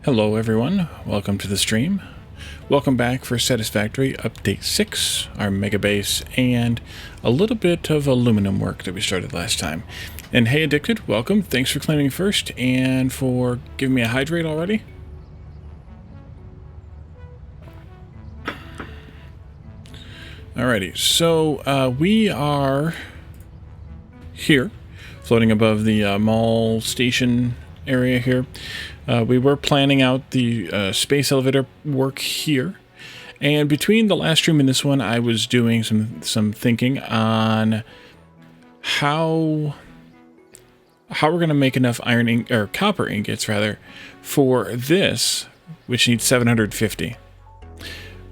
Hello everyone, welcome to the stream. Welcome back for Satisfactory Update 6, our mega base, and a little bit of aluminum work that we started last time. And hey Addicted, welcome, thanks for claiming first, and for giving me a hydrate already. Alrighty, so we are here, floating above the mall station area here. We were planning out the space elevator work here, and between the last stream and this one, I was doing some thinking on how we're going to make enough or copper ingots rather for this, which needs 750.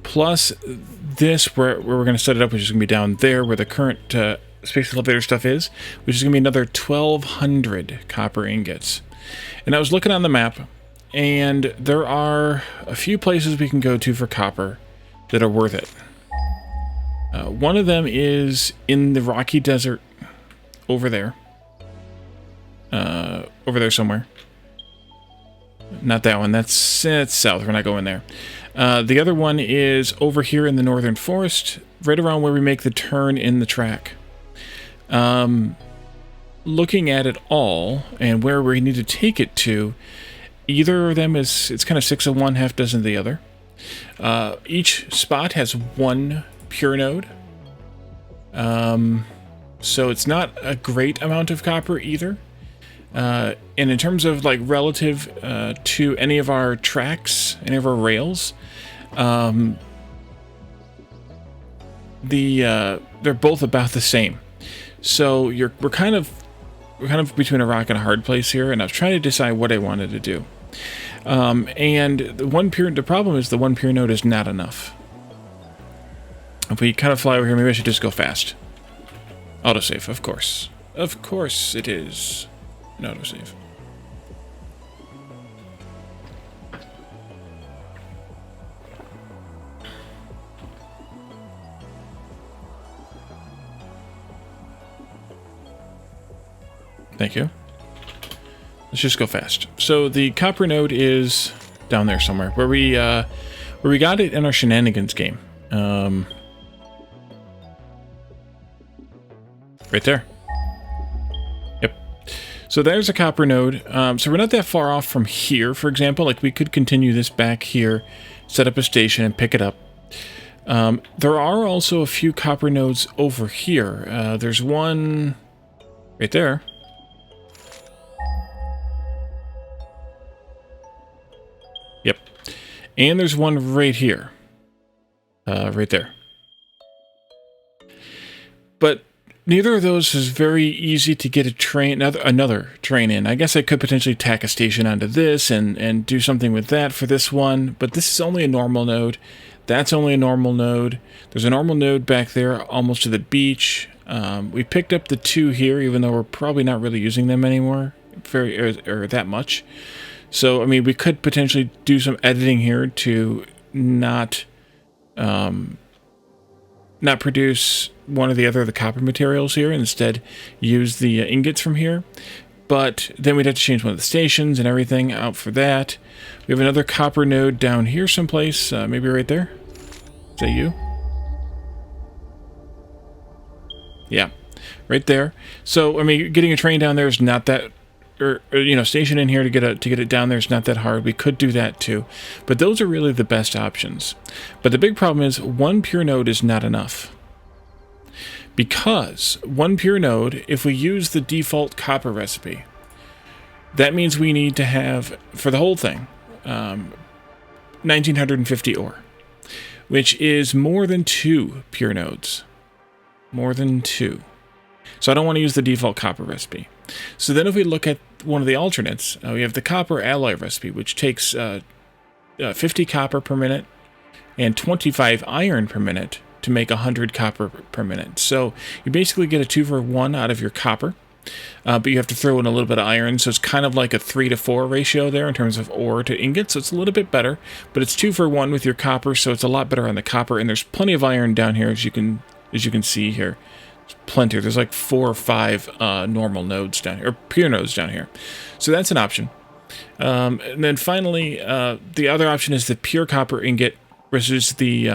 Plus this, where we're going to set it up, which is going to be down there where the current space elevator stuff is, which is going to be another 1,200 copper ingots. And I was looking on the map, and there are a few places we can go to for copper that are worth it. One of them is in the Rocky Desert over there. Over there somewhere. Not that one, that's south, we're not going there. The other one is over here in the Northern Forest, right around where we make the turn in the track. Looking at it all, and where we need to take it to, either of them it's kind of 6 of one, half dozen of the other. Each spot has one pure node. So it's not a great amount of copper either. And in terms of like relative to any of our tracks, any of our rails, they're both about the same. So we're kind of between a rock and a hard place here, and I was trying to decide what I wanted to do. And the problem is the one pure node is not enough. If we kind of fly over here, maybe I should just go fast. Autosave, of course. Of course it is an autosave. Thank you. Let's just go fast. So the copper node is down there somewhere, where we got it in our shenanigans game. Right there. Yep. So there's a copper node. So we're not that far off from here, for example. Like we could continue this back here, set up a station, and pick it up. There are also a few copper nodes over here. There's one right there. Yep. And there's one right here. Right there. But neither of those is very easy to get another train in. I guess I could potentially tack a station onto this and do something with that for this one, but this is only a normal node. That's only a normal node. There's a normal node back there almost to the beach. We picked up the two here, even though we're probably not really using them anymore or that much. So, I mean, we could potentially do some editing here to not produce one or the other of the copper materials here, and instead use the ingots from here. But then we'd have to change one of the stations and everything out for that. We have another copper node down here someplace, maybe right there. Is that you? Yeah, right there. So, I mean, getting a train down there is not that... Or station in here to get it down there is not that hard. We could do that too, but those are really the best options. But the big problem is one pure node is not enough, because one pure node, if we use the default copper recipe, that means we need to have for the whole thing 1950 ore, which is more than 2 pure nodes, more than 2. So I don't want to use the default copper recipe. So then if we look at one of the alternates, we have the copper alloy recipe, which takes 50 copper per minute and 25 iron per minute to make 100 copper per minute. So you basically get a 2 for 1 out of your copper, but you have to throw in a little bit of iron, so it's kind of like a 3 to 4 ratio there in terms of ore to ingot, so it's a little bit better, but it's 2 for 1 with your copper, so it's a lot better on the copper, and there's plenty of iron down here, as you can see here. Plenty. There's like 4 or 5 normal nodes down here, or pure nodes down here. So that's an option. And then finally, the other option is the pure copper ingot versus the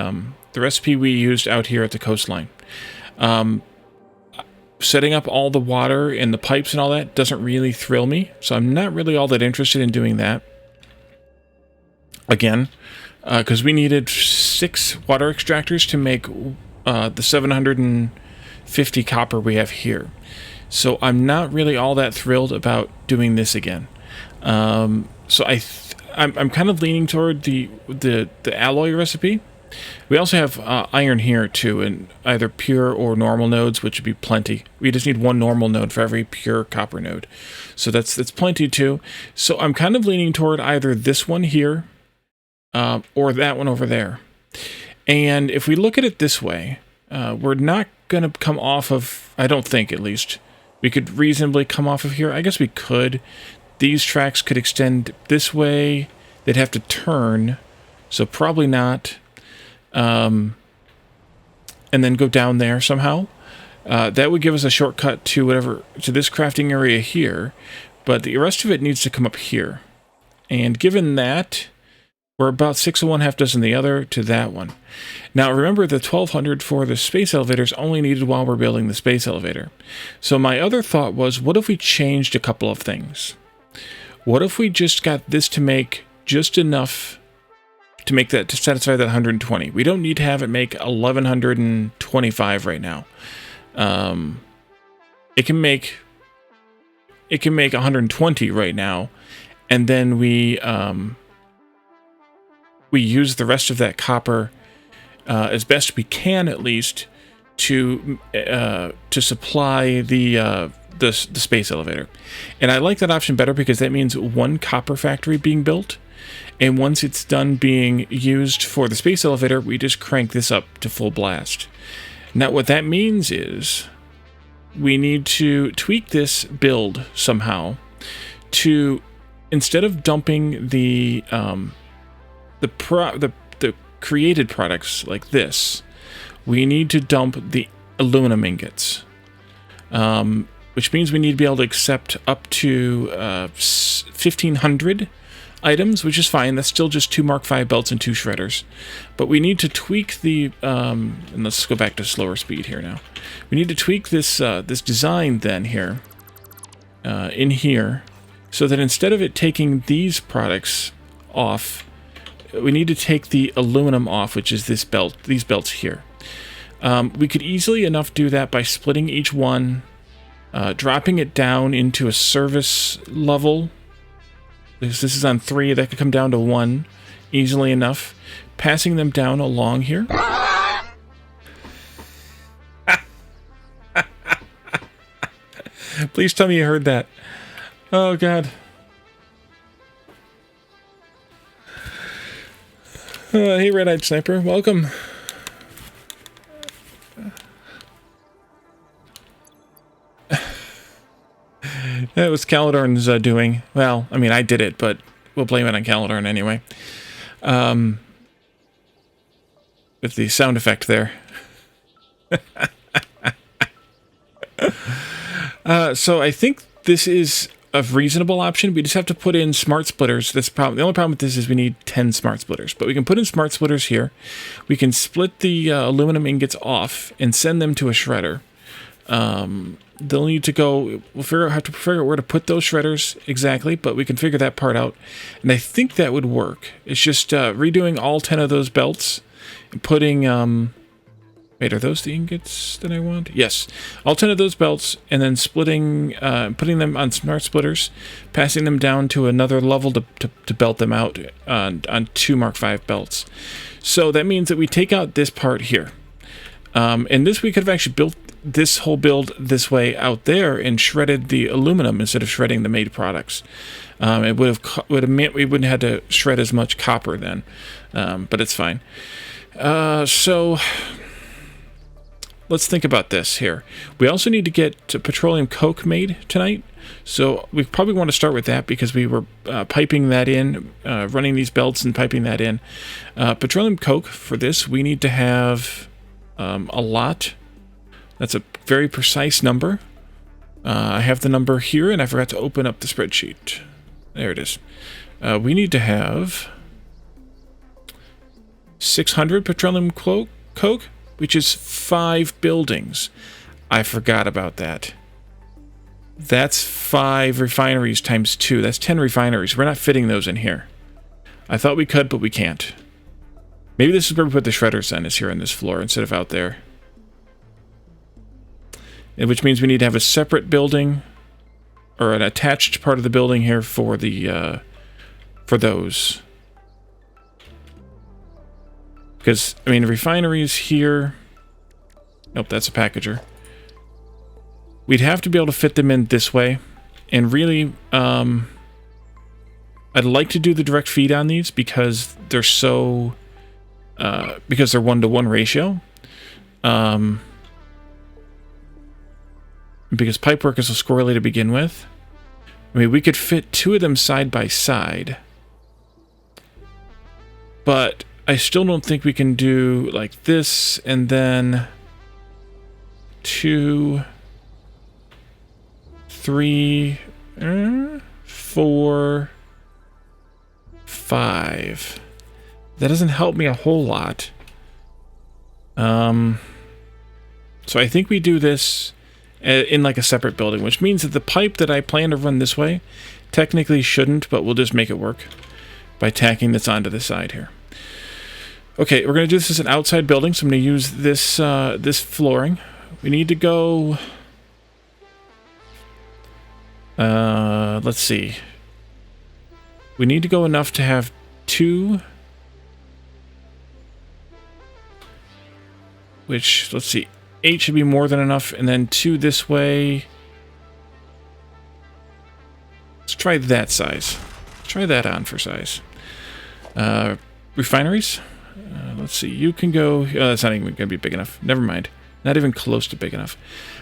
recipe we used out here at the coastline. Setting up all the water and the pipes and all that doesn't really thrill me, so I'm not really all that interested in doing that. Again, because we needed 6 water extractors to make the 750 copper we have here. So I'm not really all that thrilled about doing this again. So I'm kind of leaning toward the alloy recipe. We also have iron here too, in either pure or normal nodes, which would be plenty. We just need 1 normal node for every pure copper node, so that's plenty too. So I'm kind of leaning toward either this one here or that one over there. And if we look at it this way, we're not going to come off of, I don't think at least, we could reasonably come off of here. I guess we could. These tracks could extend this way. They'd have to turn, so probably not. And then go down there somehow. That would give us a shortcut to this crafting area here, but the rest of it needs to come up here. And given that, we're about 6 of one, half dozen the other to that one. Now remember, the 1200 for the space elevator is only needed while we're building the space elevator. So my other thought was, what if we changed a couple of things? What if we just got this to make just enough to make that, to satisfy that 120. We don't need to have it make 1125 right now. It can make 120 right now, and then we use the rest of that copper as best we can, at least, to supply the space elevator. And I like that option better because that means 1 copper factory being built. And once it's done being used for the space elevator, we just crank this up to full blast. Now, what that means is we need to tweak this build somehow to, instead of dumping the created products like this, we need to dump the aluminum ingots. Which means we need to be able to accept up to 1,500 items, which is fine. That's still just 2 Mark V belts and 2 shredders. But we need to tweak the, and let's go back to slower speed here now. We need to tweak this this design then here, in here, so that instead of it taking these products off, we need to take the aluminum off, which is this belt, these belts here. We could easily enough do that by splitting each one, dropping it down into a service level. This is on 3, that could come down to 1 easily enough. Passing them down along here. Please tell me you heard that. Oh, God. Hey, Red-Eyed Sniper. Welcome. That was Calidorn's doing. Well, I mean, I did it, but we'll blame it on Calidorn anyway. With the sound effect there. So I think this is a reasonable option. We just have to put in smart splitters. That's the problem. The only problem with this is we need 10 smart splitters. But we can put in smart splitters here. We can split the aluminum ingots off and send them to a shredder. They'll need to go, have to figure out where to put those shredders exactly, but we can figure that part out. And I think that would work. It's just redoing all 10 of those belts and putting, wait, are those the ingots that I want? Yes. All 10 of those belts, and then splitting, putting them on smart splitters, passing them down to another level to belt them out on 2 Mark V belts. So that means that we take out this part here. And this, we could have actually built this whole build this way out there and shredded the aluminum instead of shredding the made products. It would have meant we wouldn't have to shred as much copper then, but it's fine. So let's think about this here. We also need to get petroleum coke made tonight. So we probably want to start with that because we were piping that in, running these belts and piping that in. Petroleum coke, for this, we need to have a lot. That's a very precise number. I have the number here, and I forgot to open up the spreadsheet. There it is. We need to have 600 petroleum coke, which is 5 buildings. I forgot about that. That's 5 refineries times 2. That's 10 refineries. We're not fitting those in here. I thought we could, but we can't. Maybe this is where we put the shredders then, is here on this floor instead of out there. And which means we need to have a separate building or an attached part of the building here for the for those. Because, I mean, refineries here... Nope, that's a packager. We'd have to be able to fit them in this way. And really, I'd like to do the direct feed on these because they're so... because they're 1-to-1 ratio. Because pipework is a squirrely to begin with. I mean, we could fit 2 of them side by side. But I still don't think we can do like this and then 2, 3, 4, 5. That doesn't help me a whole lot. So I think we do this in like a separate building, which means that the pipe that I plan to run this way technically shouldn't, but we'll just make it work by tacking this onto the side here. Okay, we're going to do this as an outside building, so I'm going to use this this flooring. We need to go... let's see. We need to go enough to have 2... Which, let's see, 8 should be more than enough, and then 2 this way. Let's try that size. Try that on for size. Refineries. Let's see, you can go... that's not even going to be big enough. Never mind. Not even close to big enough.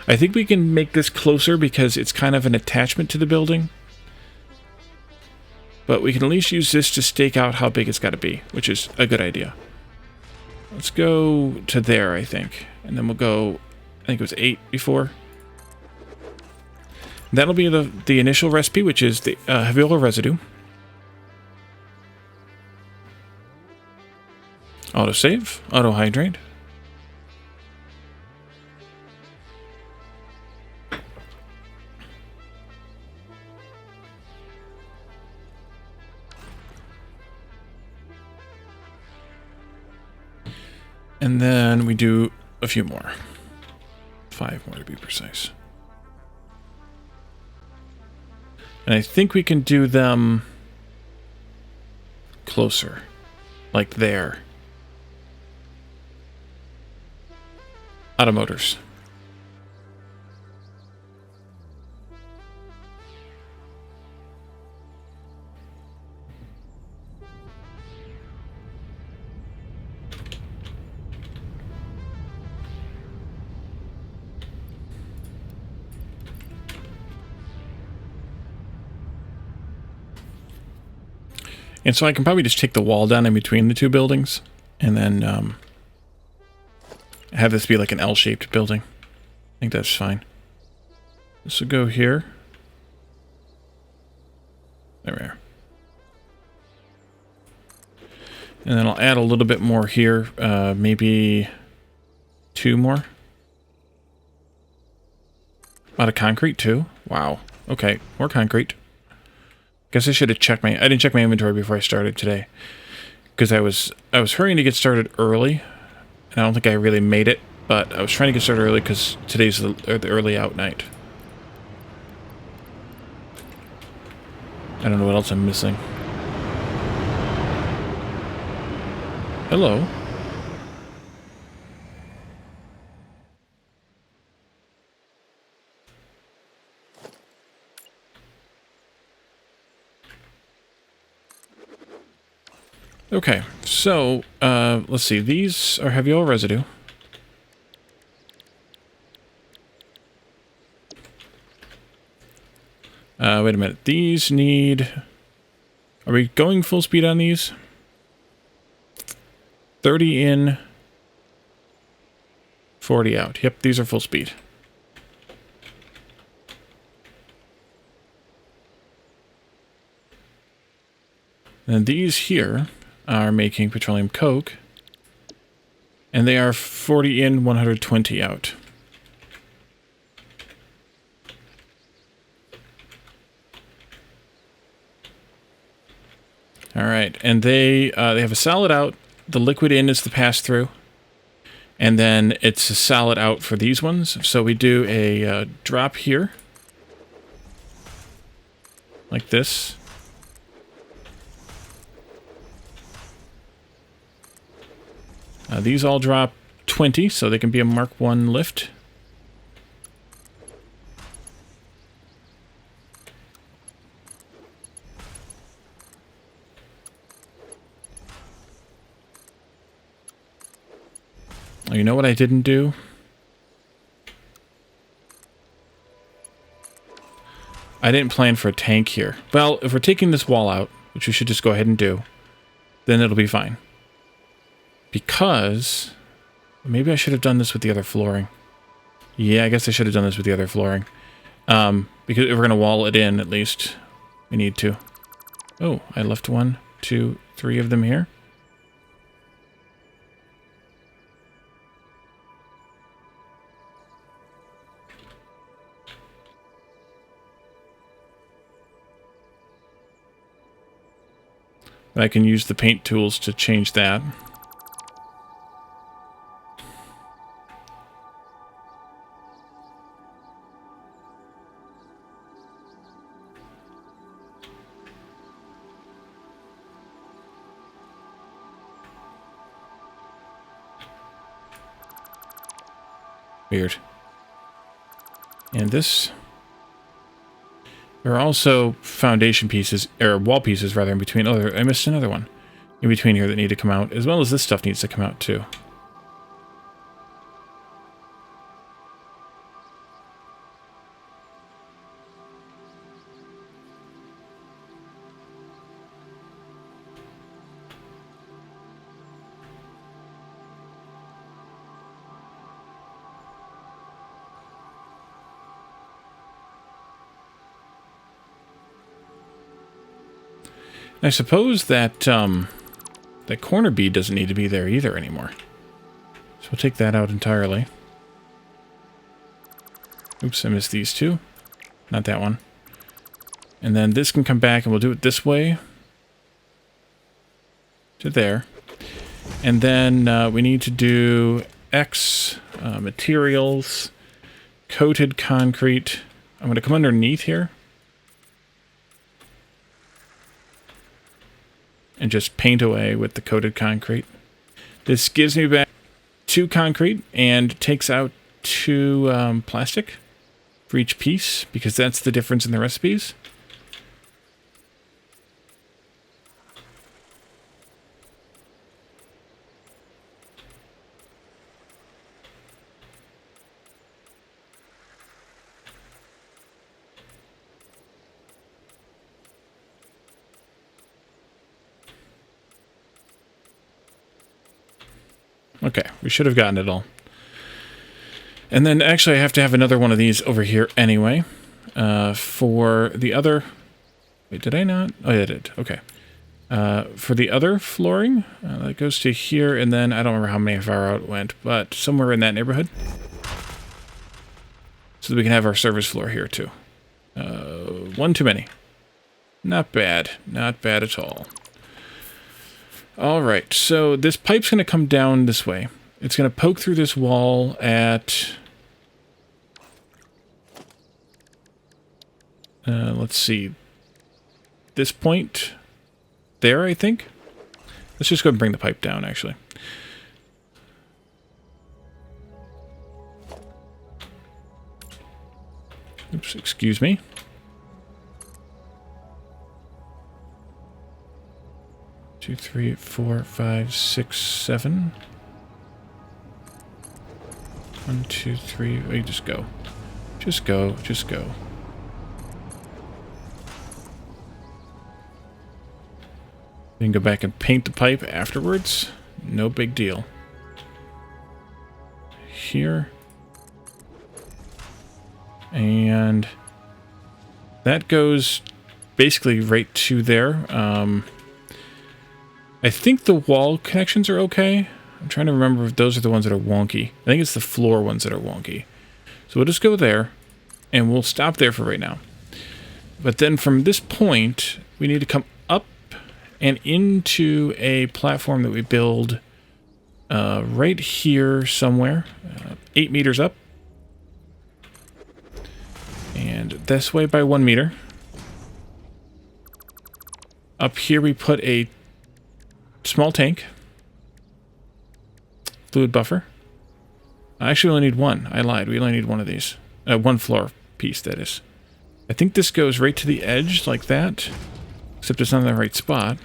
I think we can make this closer because it's kind of an attachment to the building. But we can at least use this to stake out how big it's got to be, which is a good idea. Let's go to there, I think. And then we'll go... I think it was 8 before. That'll be the initial recipe, which is the heavy oil residue. Autosave, auto-hydrate. And then we do a few more. 5 more to be precise. And I think we can do them closer. Like there. Automotors. And so I can probably just take the wall down in between the 2 buildings and then have this be like an L-shaped building. I think that's fine. This will go here. There we are. And then I'll add a little bit more here, maybe 2 more. Out of concrete too? Wow. Okay, more concrete. Guess I should have checked I didn't check my inventory before I started today. Because I was hurrying to get started early. And I don't think I really made it, but I was trying to get started early because today's the early out night. I don't know what else I'm missing. Hello. Okay, so, let's see. These are heavy oil residue. Wait a minute. These need... Are we going full speed on these? 30 in, 40 out. Yep, these are full speed. And these here are making petroleum coke. And they are 40 in, 120 out. All right, and they have a solid out. The liquid in is the pass-through. And then it's a solid out for these ones. So we do a drop here. Like this. These all drop 20, so they can be a Mark 1 lift. Oh, you know what I didn't do? I didn't plan for a tank here. Well, if we're taking this wall out, which we should just go ahead and do, then it'll be fine. Because maybe I should have done this with the other flooring. Yeah, I guess I should have done this with the other flooring. Because if we're going to wall it in, at least, we need to. Oh, I left 1, 2, 3 of them here. I can use the paint tools to change that. Weird. And this... There are also foundation pieces, or wall pieces rather, in between. Oh, I missed another one in between here that need to come out, as well as this stuff needs to come out too. I suppose that that corner bead doesn't need to be there either anymore. So we'll take that out entirely. Oops, I missed these two. Not that one. And then this can come back and we'll do it this way. To there. And then we need to do X materials, coated concrete. I'm going to come underneath here. And just paint away with the coated concrete. This gives me back 2 concrete and takes out 2 plastic for each piece, because that's the difference in the recipes. Okay, we should have gotten it all. And then actually I have to have another one of these over here anyway. For the other... Wait, did I not? Oh, yeah, I did. Okay. For the other flooring, that goes to here, and then I don't remember how many far out it went, but somewhere in that neighborhood. So that we can have our service floor here too. 1 too many. Not bad. Not bad at all. Alright, so this pipe's going to come down this way. It's going to poke through this wall at... let's see. This point there, I think. Let's just go and bring the pipe down, actually. Oops, excuse me. Two, 3, 4, 5, 6, 7. 1, 2, 3. Oh, you just go. Just go. Just go. You can go back and paint the pipe afterwards. No big deal. Here. And that goes basically right to there. I think the wall connections are okay. I'm trying to remember if those are the ones that are wonky. I think it's the floor ones that are wonky. So we'll just go there, and we'll stop there for right now. But then from this point, we need to come up and into a platform that we build right here somewhere, 8 meters up. And this way by 1 meter. Up here we put a small tank. Fluid buffer. I actually only need one. I lied. We only need one of these. One floor piece, that is. I think this goes right to the edge, like that. Except it's not in the right spot.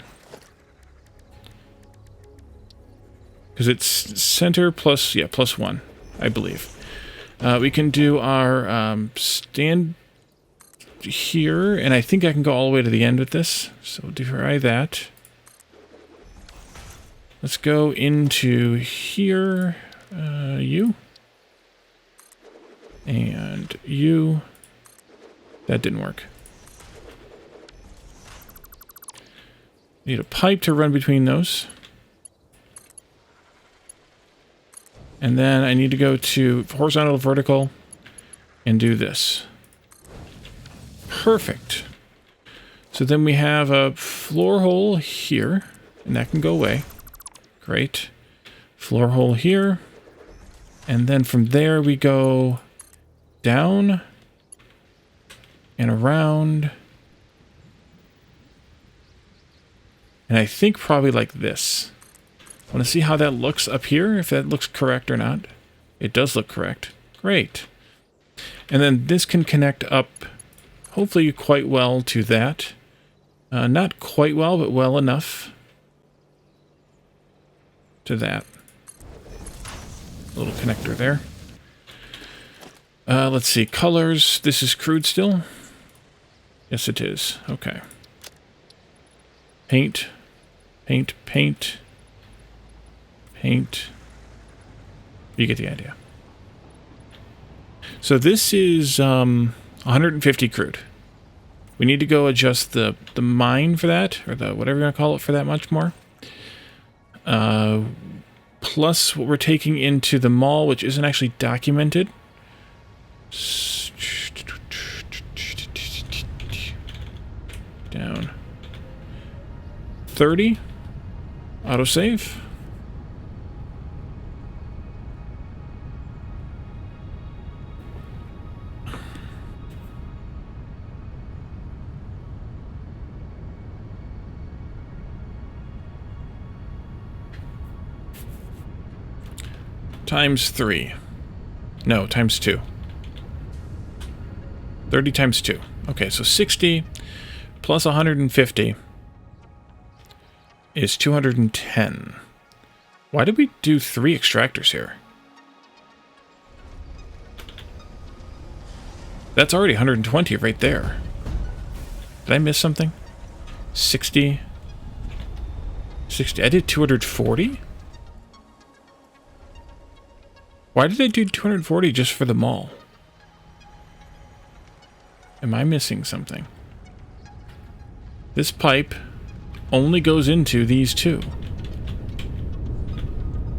Because it's center plus, yeah, plus 1, I believe. We can do our stand here, and I think I can go all the way to the end with this. So we'll try that. Let's go into here. You. And you. That didn't work. Need a pipe to run between those. And then I need to go to horizontal, vertical, and do this. Perfect. So then we have a floor hole here, and that can go away. Great. Floor hole here. And then from there we go down and around. And I think probably like this. I want to see how that looks up here, if that looks correct or not. It does look correct. Great. And then this can connect up, hopefully quite well to that. Not quite well, but well enough to that. Little connector there. Let's see, colors. This is crude still? Yes, it is. Okay. Paint. Paint, paint. Paint. You get the idea. So this is 150 crude. We need to go adjust the mine for that, or the whatever you want to call it, for that much more. Plus what we're taking into the mall, which isn't actually documented. Down. 30. Autosave. Times 3. No, times 2. 30 times 2. Okay, so 60 plus 150 is 210. Why did we do 3 extractors here? That's already 120 right there. Did I miss something? 60. 60. I did 240? Why did I do 240 just for the mall? Am I missing something? This pipe only goes into these 2.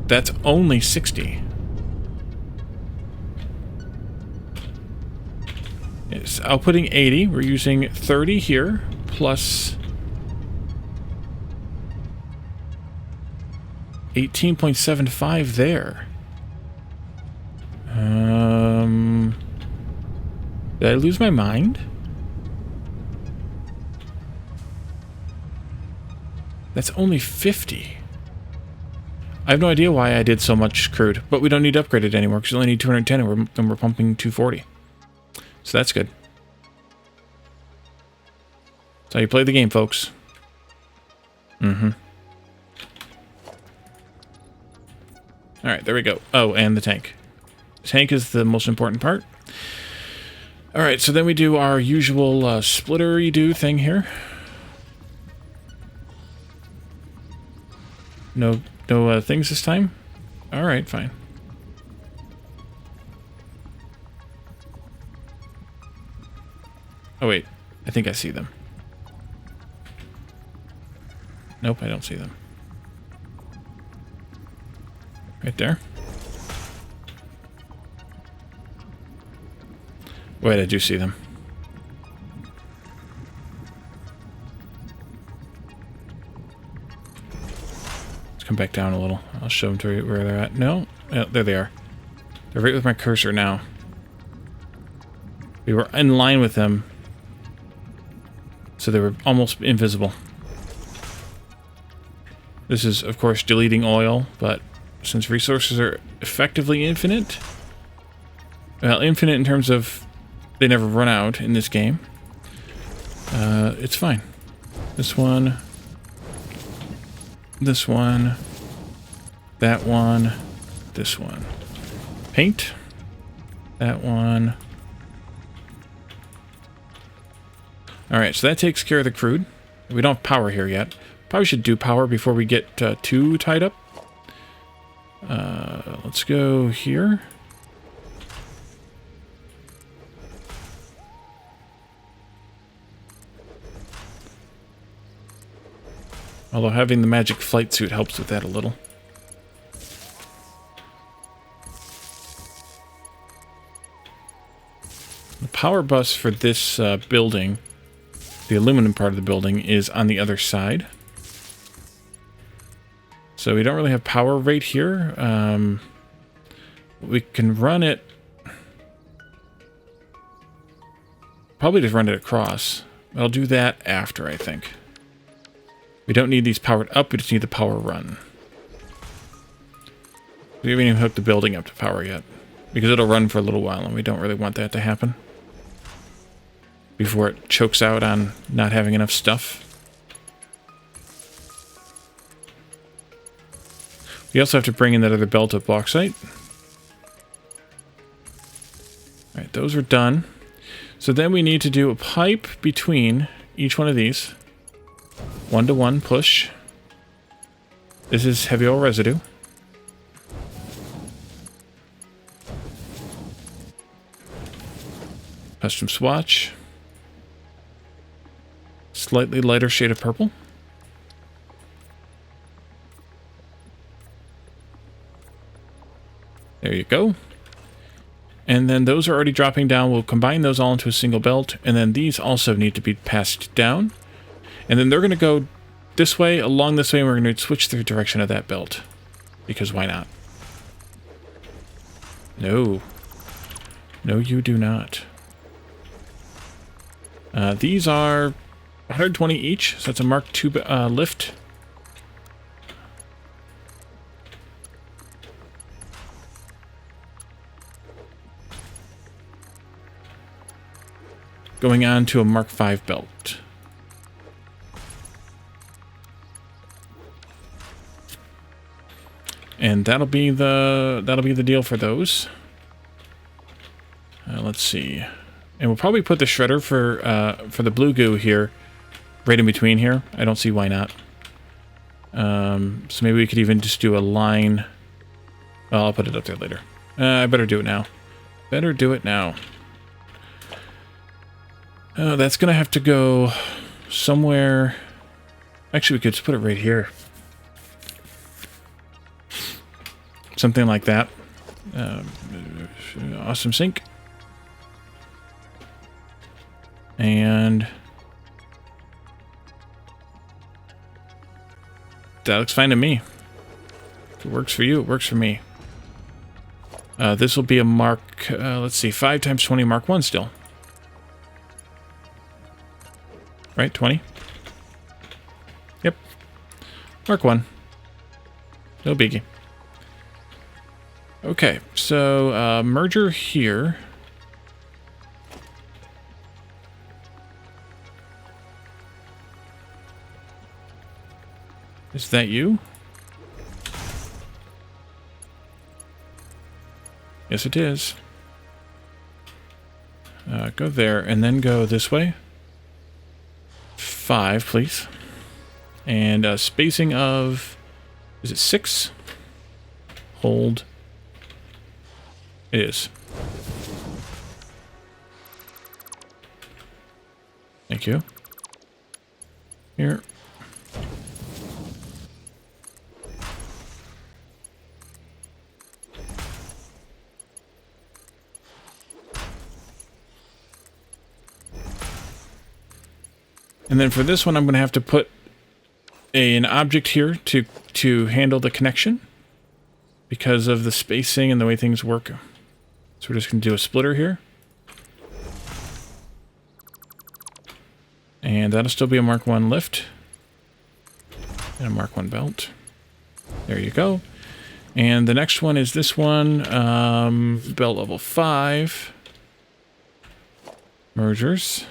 That's only 60. It's outputting 80. We're using 30 here, plus 18.75 there. Did I lose my mind? That's only 50. I have no idea why I did so much crude, but we don't need to upgrade it anymore because we only need 210 and we're pumping 240. So that's good. That's how you play the game, folks. Alright, there we go. Oh, and the tank. The tank is the most important part. Alright, so then we do our usual splitter-y-do thing here. No things this time? Alright, fine. Oh wait, I think I see them. Nope, I don't see them. Right there. Wait, I do see them. Let's come back down a little. I'll show them to where they're at. No? Yeah, there they are. They're right with my cursor now. We were in line with them, so they were almost invisible. This is, of course, deleting oil, but since resources are effectively infinite, well, infinite in terms of they never run out in this game, it's fine. This one, this one, that one, this one. Paint, that one. Alright, so that takes care of the crude. We don't have power here yet. Probably should do power before we get too tied up. Let's go here. Although having the magic flight suit helps with that a little. The power bus for this building, the aluminum part of the building, is on the other side. So we don't really have power right here. We can run it... Probably just run it across. I'll do that after, I think. We don't need these powered up, we just need the power run. We haven't even hooked the building up to power yet. Because it'll run for a little while, and we don't really want that to happen. Before it chokes out on not having enough stuff. We also have to bring in that other belt of bauxite. Alright, those are done. So then we need to do a pipe between each one of these. 1-to-1 push. This is heavy oil residue. Custom swatch. Slightly lighter shade of purple. There you go. And then those are already dropping down. We'll combine those all into a single belt. And then these also need to be passed down. And then they're going to go this way, along this way, and we're going to switch the direction of that belt. Because why not? No. No, you do not. These are 120 each, so it's a Mark II lift. Going on to a Mark V belt. And that'll be the deal for those. Let's see. And we'll probably put the shredder for the blue goo here, right in between here. I don't see why not. So maybe we could even just do a line. Well, I'll put it up there later. I better do it now. Better do it now. That's gonna have to go somewhere. Actually, we could just put it right here. Something like that. Awesome sink. And that looks fine to me. If it works for you, it works for me. This will be a Mark, let's see, 5 times 20 Mark 1 still. Right, 20? Yep. Mark 1. No biggie. Okay, so merger here. Is that you? Yes, it is. Go there and then go this way. 5, please. And spacing of... Is it 6? Hold. It is. Thank you. Here. And then for this one, I'm going to have to put an object here to handle the connection because of the spacing and the way things work. So we're just going to do a splitter here. And that'll still be a Mark 1 lift. And a Mark 1 belt. There you go. And the next one is this one, belt level 5. Mergers.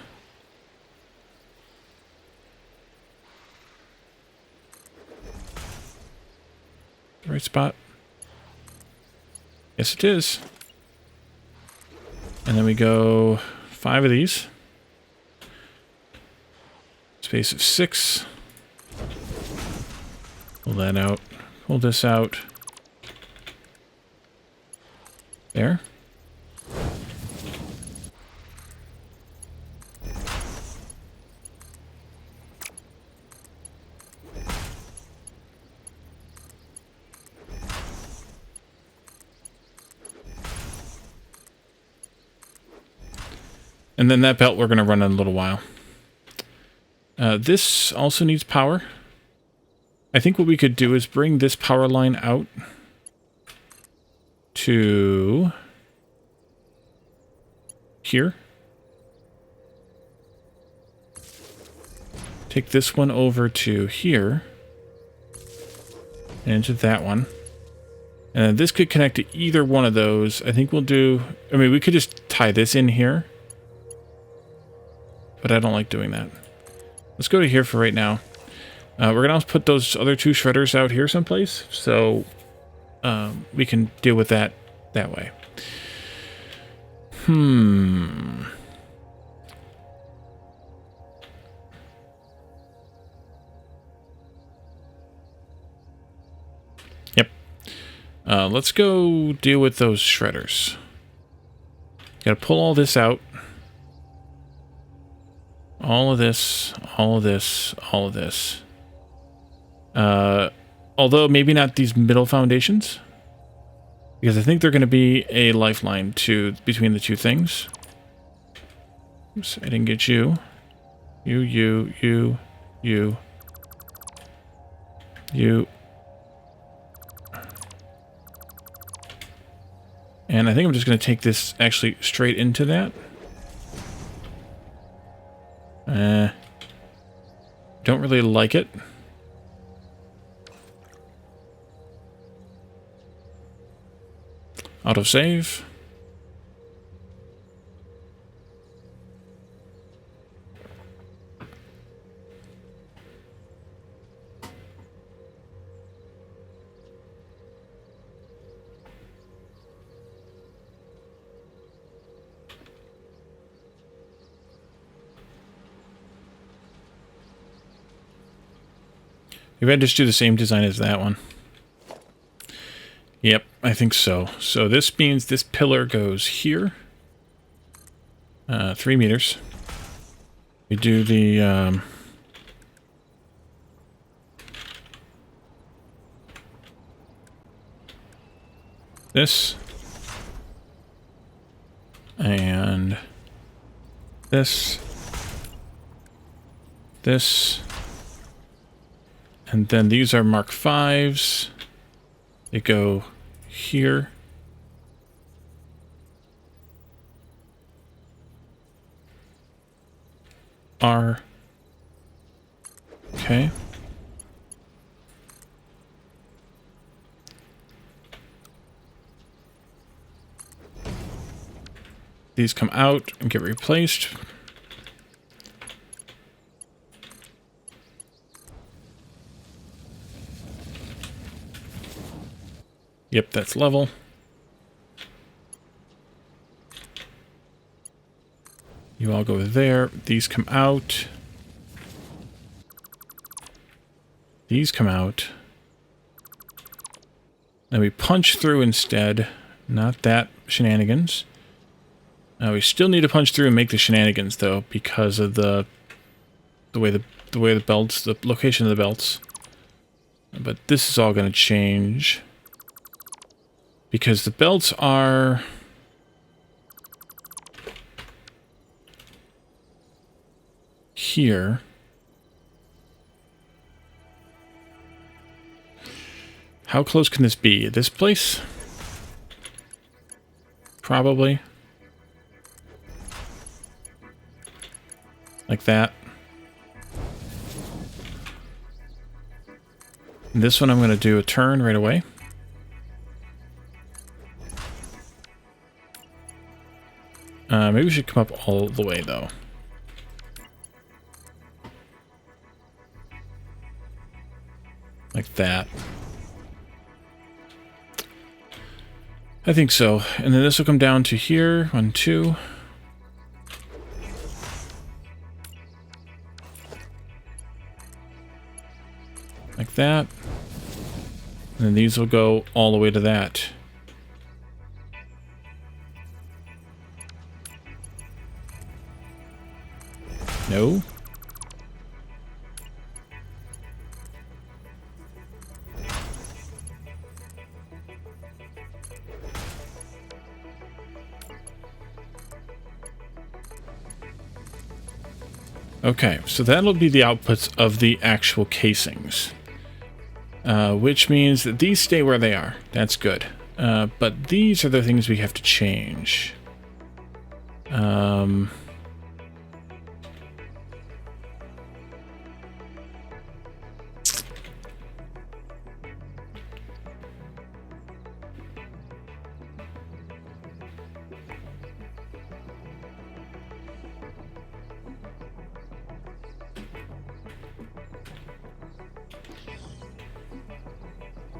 Right spot. Yes, it is. And then we go 5 of these. Space of 6. Pull that out. Pull this out. There. And then that belt we're going to run in a little while. This also needs power. I think what we could do is bring this power line out to here. Take this one over to here. And into that one. And then this could connect to either one of those. I think we'll do... I mean, we could just tie this in here. But I don't like doing that. Let's go to here for right now. We're going to put those other 2 shredders out here someplace. So we can deal with that way. Yep. Let's go deal with those shredders. Got to pull all this out. All of this, all of this, all of this. Although maybe not these middle foundations. Because I think they're going to be a lifeline between the 2 things. Oops, I didn't get you. You. And I think I'm just going to take this actually straight into that. Don't really like it. Autosave. Maybe I just do the same design as that one. Yep, I think so. So this means this pillar goes here. 3 meters. We do the... this. And... this. This. And then these are Mark 5s. They go here. R. Okay. These come out and get replaced. Yep, that's level. You all go there. These come out. These come out. Now we punch through instead. Not that shenanigans. We still need to punch through and make the shenanigans though, because of the way the belts, the location of the belts. But this is all going to change. Because the belts are... here. How close can this be? This place? Probably. Like that. And this one I'm going to do a turn right away. Maybe we should come up all the way, though. Like that. I think so. And then this will come down to here. 1, 2. Like that. And then these will go all the way to that. No. Okay, so that'll be the outputs of the actual casings. Which means that these stay where they are. That's good. But these are the things we have to change.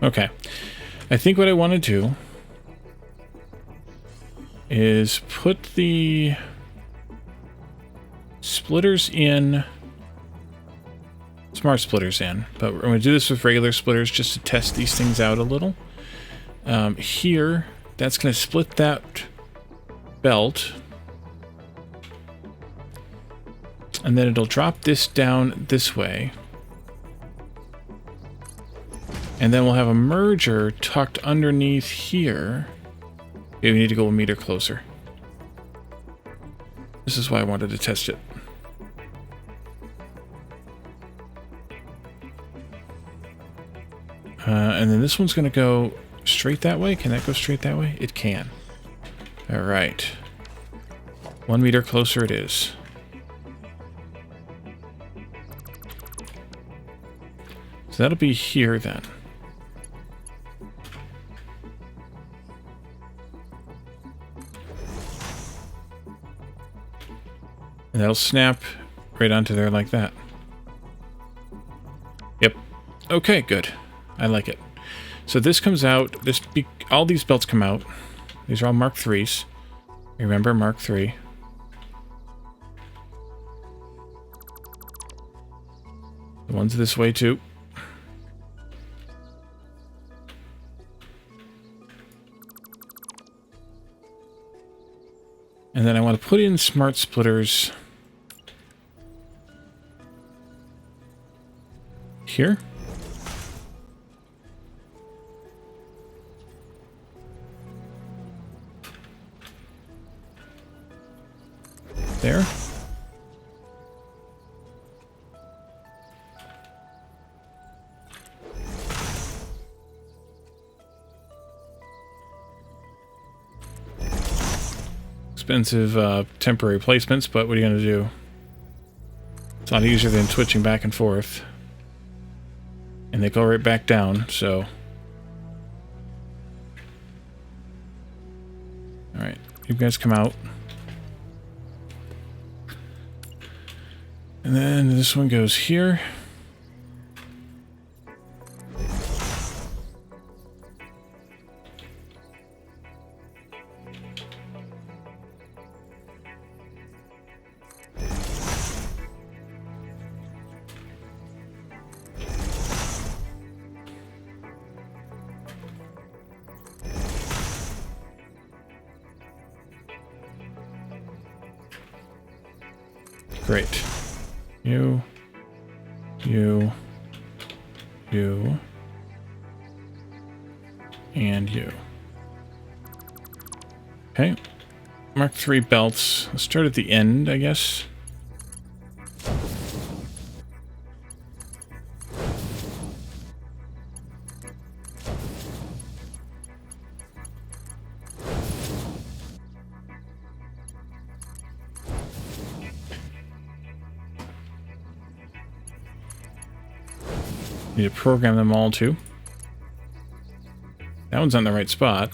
Okay, I think what I want to do is put the splitters in, smart splitters in, but we're going to do this with regular splitters just to test these things out a little. Here, that's going to split that belt, and then it'll drop this down this way. And then we'll have a merger tucked underneath here. Okay, we need to go a meter closer. This is why I wanted to test it. And then this one's going to go straight that way. Can that go straight that way? It can. All right. 1 meter closer it is. So that'll be here then. And that'll snap right onto there like that. Yep. Okay, good. I like it. So this comes out. All these belts come out. These are all Mark 3s. Remember, Mark 3. The ones this way too. And then I want to put in smart splitters here. There. Expensive temporary placements, but what are you going to do? It's a lot easier than switching back and forth. And they go right back down, so... Alright, you guys come out. And then this one goes here. Great. You, and you. Okay. Mark 3 belts. Let's start at the end, I guess. Need to program them all too. That one's on the right spot.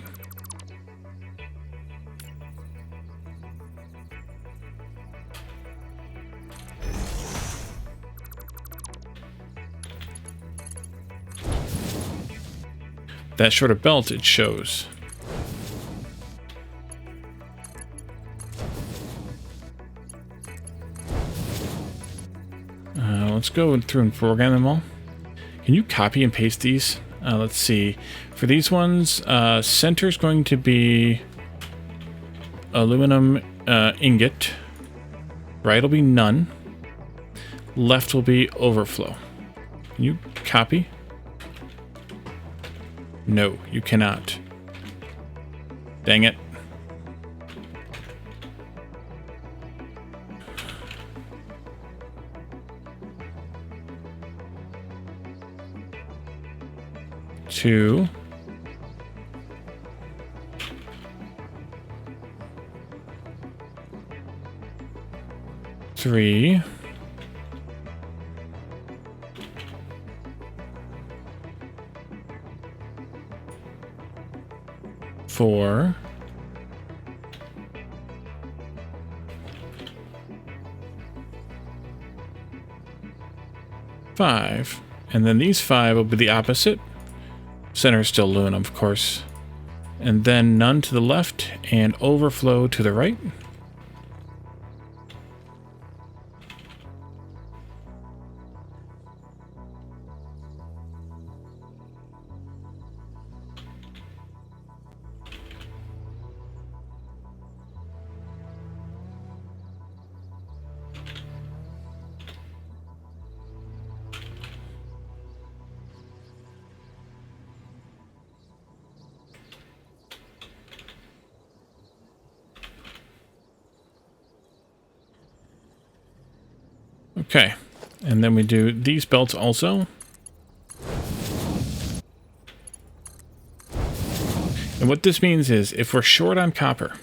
That shorter belt, it shows. Let's go through and program them all. Can you copy and paste these? Let's see. For these ones, center is going to be aluminum ingot. Right will be none. Left will be overflow. Can you copy? No, you cannot. Dang it. Two. Three. Four. Five. And then these five will be the opposite. Center is still aluminum, of course. And then none to the left and overflow to the right. Okay, and then we do these belts also. And what this means is if we're short on copper,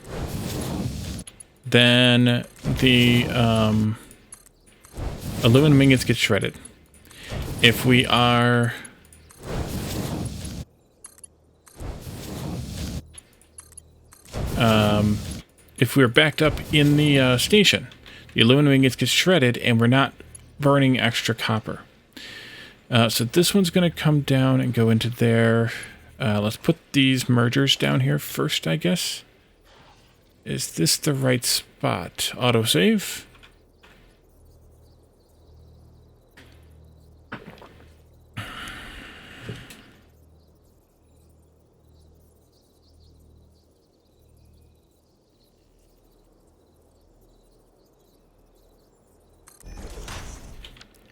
then the aluminum ingots get shredded. If we are backed up in the station, the aluminum ingots get shredded and we're not burning extra copper. So this one's going to come down and go into there. Let's put these mergers down here first, I guess. Is this the right spot? Autosave.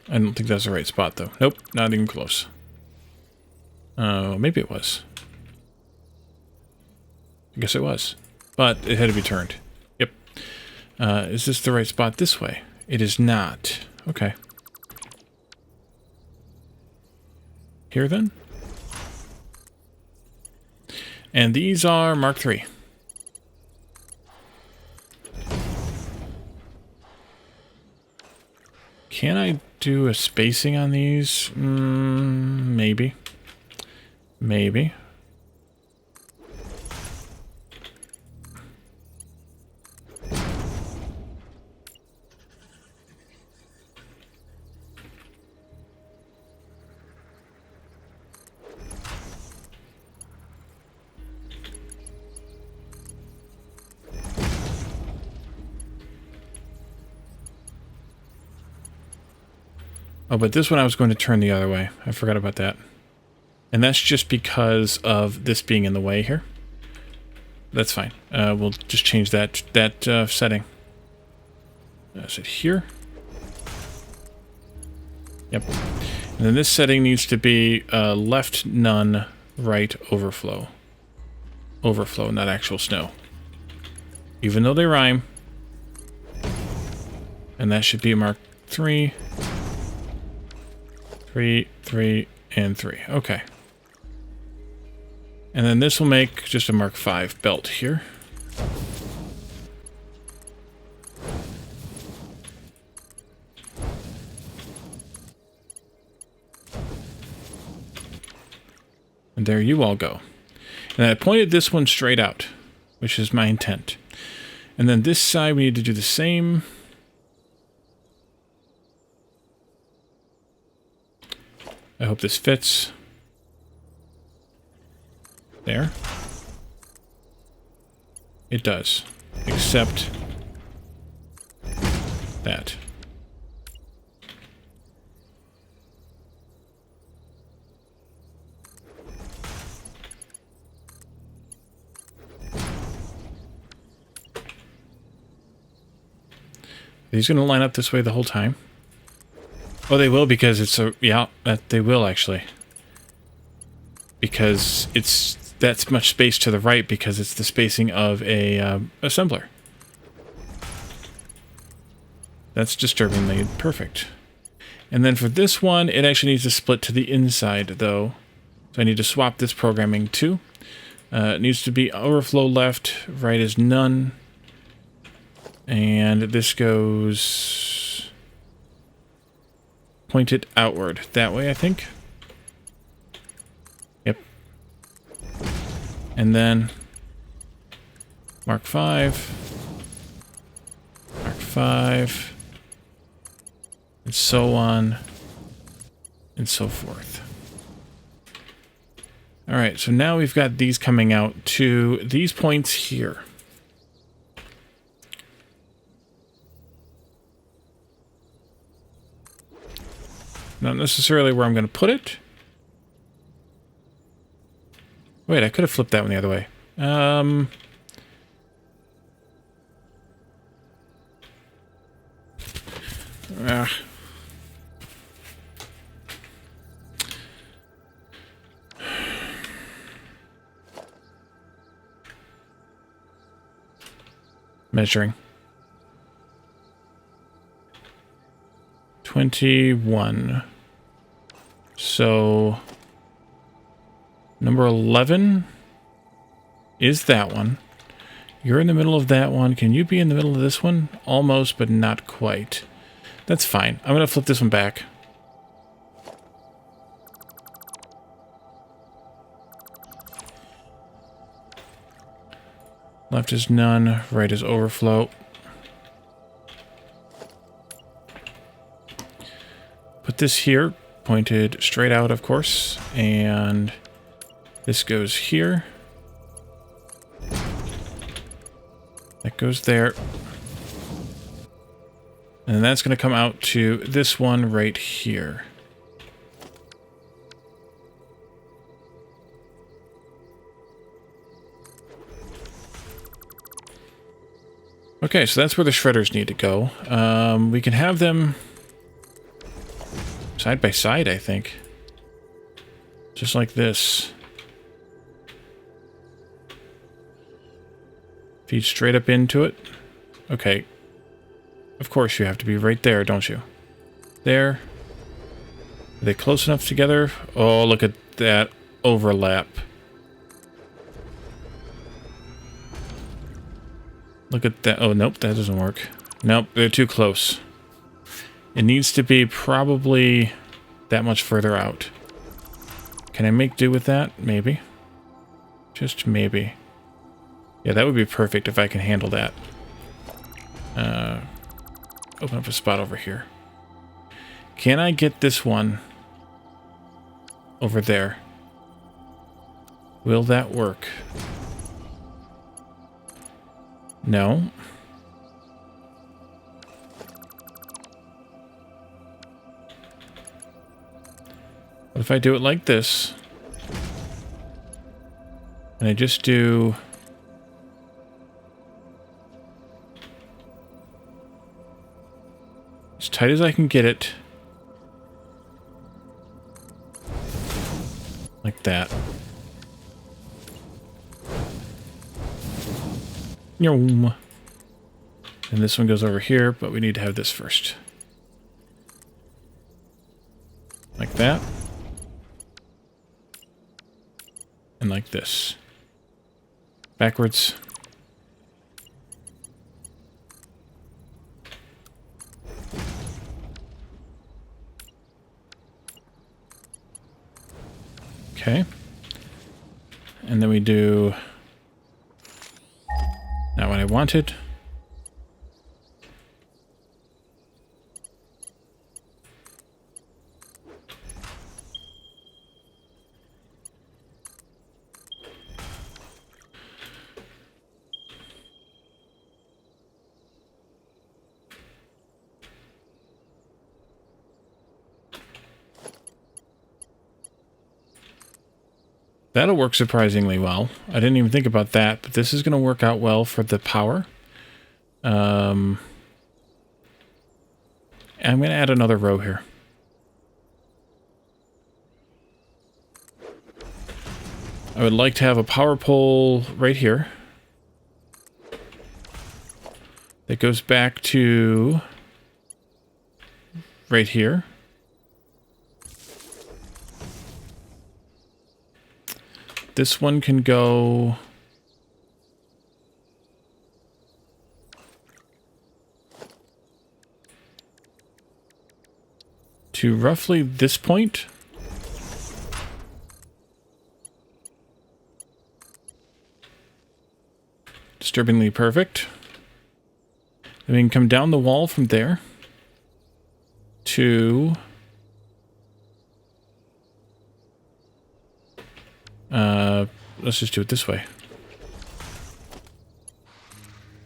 I don't think that's the right spot, though. Nope, not even close. Maybe it was. I guess it was. But it had to be turned. Yep. Is this the right spot this way? It is not. Okay. Here, then? And these are Mark III. Can I do a spacing on these? Maybe. Maybe. Oh, but this one I was going to turn the other way. I forgot about that. And that's just because of this being in the way here. That's fine. We'll just change that setting. Is it here? Yep. And then this setting needs to be left none, right overflow. Overflow, not actual snow. Even though they rhyme. And that should be Mark 3. 3, 3, and 3. Okay. And then this will make just a Mark 5 belt here. And there you all go. And I pointed this one straight out, which is my intent. And then this side, we need to do the same. I hope this fits. There. It does. Except that. He's going to line up this way the whole time. Oh, they will because it's a... Yeah, they will actually. Because it's... That's much space to the right because it's the spacing of a assembler. That's disturbingly perfect. And then for this one, it actually needs to split to the inside, though. So I need to swap this programming too. It needs to be overflow left, right is none. And this goes pointed outward. That way, I think. Yep. And then Mark 5. Mark 5. And so on. And so forth. Alright, so now we've got these coming out to these points here. Not necessarily where I'm going to put it. Wait, I could have flipped that one the other way. Measuring. 21. So number 11 is that one. You're in the middle of that one. Can you be in the middle of this one? Almost, but not quite. That's fine. I'm going to flip this one back. Left is none. Right is overflow. Put this here, pointed straight out, of course, and this goes here. That goes there. And that's going to come out to this one right here. Okay, so that's where the shredders need to go. We can have them side by side, I think. Just like this. Feed straight up into it. Okay. Of course you have to be right there, don't you? There. Are they close enough together? Oh, look at that overlap. Look at that. Oh, nope, that doesn't work. Nope, they're too close. It needs to be probably that much further out. Can I make do with that? Maybe. Just maybe. Yeah, that would be perfect if I can handle that. Open up a spot over here. Can I get this one over there? Will that work? No. What if I do it like this? And I just do... as tight as I can get it. Like that. And this one goes over here, but we need to have this first. Like that. And like this. Backwards. Okay. And then we do... Not what I wanted. That'll work surprisingly well. I didn't even think about that, but this is going to work out well for the power. I'm going to add another row here. I would like to have a power pole right here that goes back to right here. This one can go to roughly this point. Disturbingly perfect. Then we can come down the wall from there to let's just do it this way.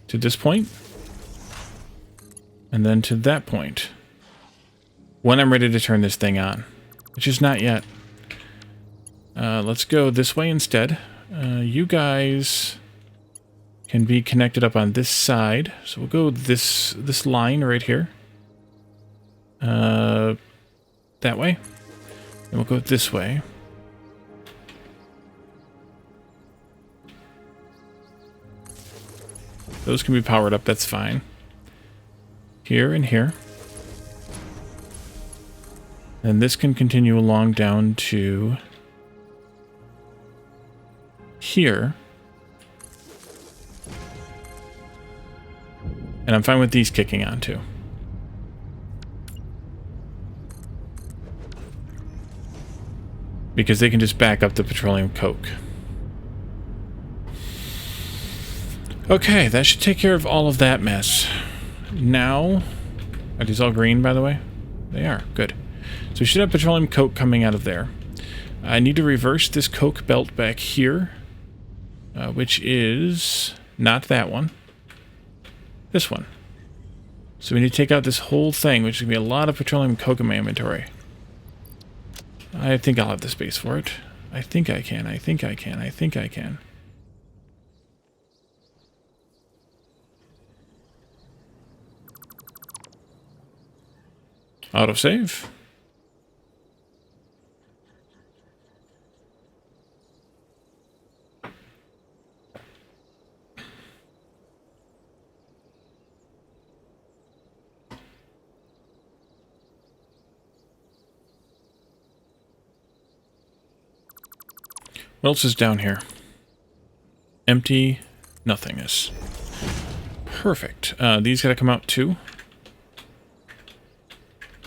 To this point. And then to that point. When I'm ready to turn this thing on. Which is not yet. Let's go this way instead. You guys can be connected up on this side. So we'll go this line right here. That way. And we'll go this way. Those can be powered up, that's fine. Here and here. And this can continue along down to here. And I'm fine with these kicking on too. Because they can just back up the petroleum coke. Okay, that should take care of all of that mess. Now, are these all green, by the way? They are, good. So we should have petroleum coke coming out of there. I need to reverse this coke belt back here, which is not that one. This one. So we need to take out this whole thing, which is going to be a lot of petroleum coke in my inventory. I think I'll have the space for it. I think I can, I think I can, I think I can. Autosave. What else is down here? Empty nothingness. Perfect. These gotta come out too.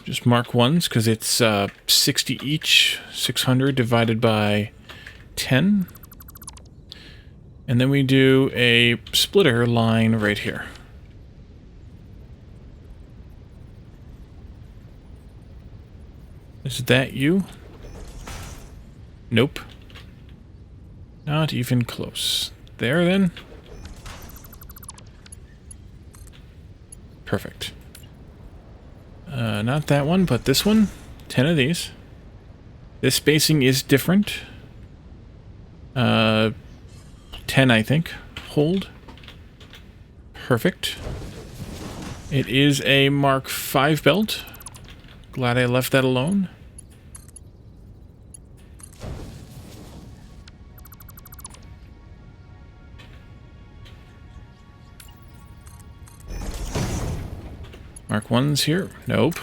Just mark ones, because it's 60 each. 600 divided by 10. And then we do a splitter line right here. Is that you? Nope. Not even close. There, then. Perfect. Not that one, but this one. 10 of these. This spacing is different. 10, I think. Hold. Perfect. It is a Mark V belt. Glad I left that alone. Mark 1's here. Nope.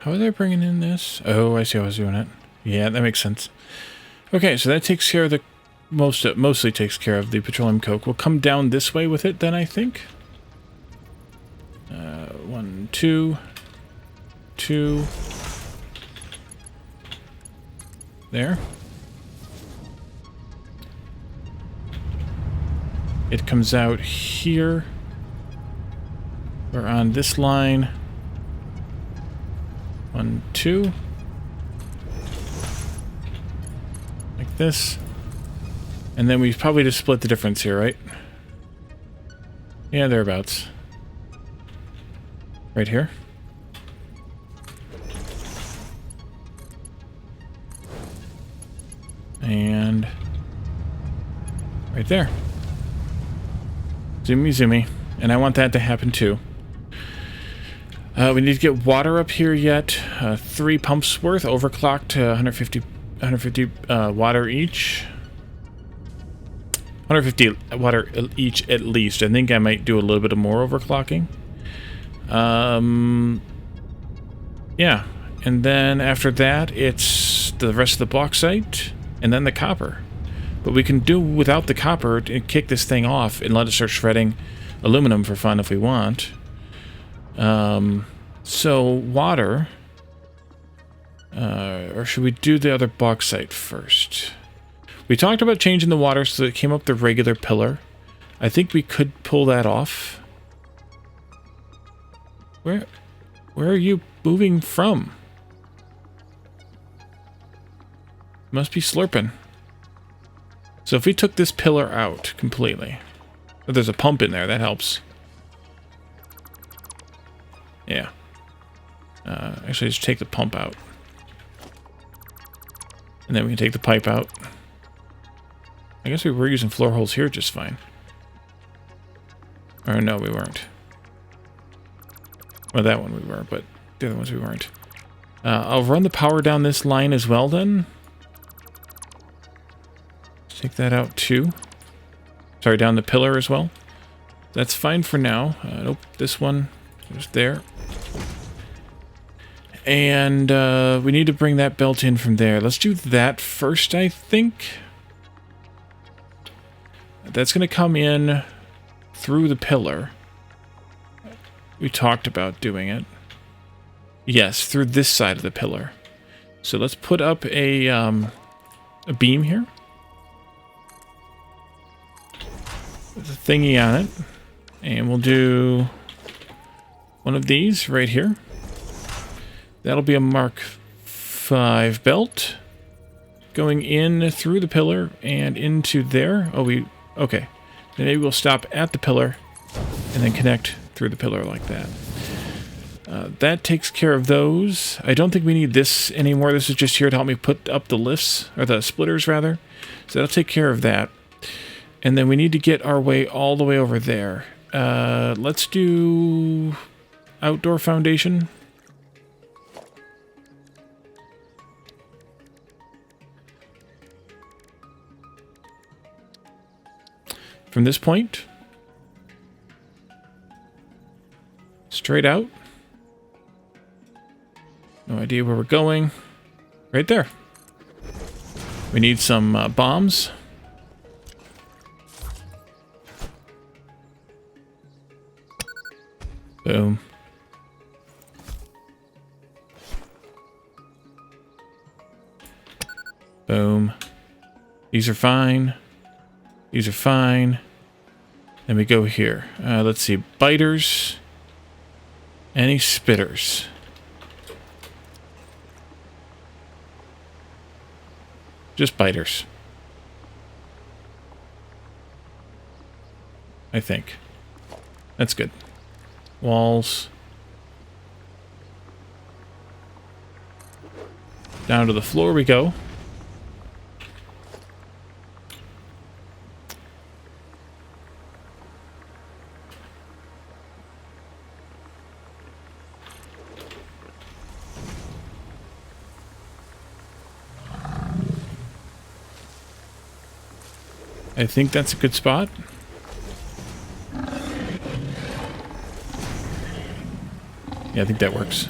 How are they bringing in this? Oh, I see how I was doing it. Yeah, that makes sense. Okay, so that takes care of the... mostly takes care of the petroleum coke. We'll come down this way with it then, I think. 1, 2... 2... There. It comes out here. We're on this line. 1, 2. Like this. And then we probably just split the difference here, right? Yeah, thereabouts. Right here. And right there. Zoomy, zoomy. And I want that to happen too. We need to get water up here yet. 3 pumps worth, overclocked to 150 water each. 150 water each at least. I think I might do a little bit of more overclocking. Yeah. And then after that, it's the rest of the bauxite and then the copper. But we can do without the copper and kick this thing off and let it start shredding aluminum for fun if we want. So water, or should we do the other bauxite first? We talked about changing the water so that it came up the regular pillar. I think we could pull that off. Where are you moving from? Must be slurping. So if we took this pillar out completely, but there's a pump in there, that helps. Yeah. Actually, just take the pump out. And then we can take the pipe out. I guess we were using floor holes here just fine. Or no, we weren't. Well, that one we were, but the other ones we weren't. I'll run the power down this line as well then. Take that out too. Sorry, down the pillar as well. That's fine for now. Nope, this one is there. And we need to bring that belt in from there. Let's do that first, I think. That's going to come in through the pillar. We talked about doing it. Yes, through this side of the pillar. So let's put up a beam here. With a thingy on it. And we'll do one of these right here. That'll be a Mark 5 belt. Going in through the pillar and into there. Oh, okay. Then maybe we'll stop at the pillar and then connect through the pillar like that. That takes care of those. I don't think we need this anymore. This is just here to help me put up the lifts, or the splitters rather. So that'll take care of that. And then we need to get our way all the way over there. Let's do outdoor foundation. From this point, straight out. No idea where we're going. Right there. We need some bombs. Boom. Boom. These are fine. These are fine. Then we go here. Let's see. Biters. Any spitters? Just biters. I think. That's good. Walls. Down to the floor we go. I think that's a good spot. Yeah, I think that works.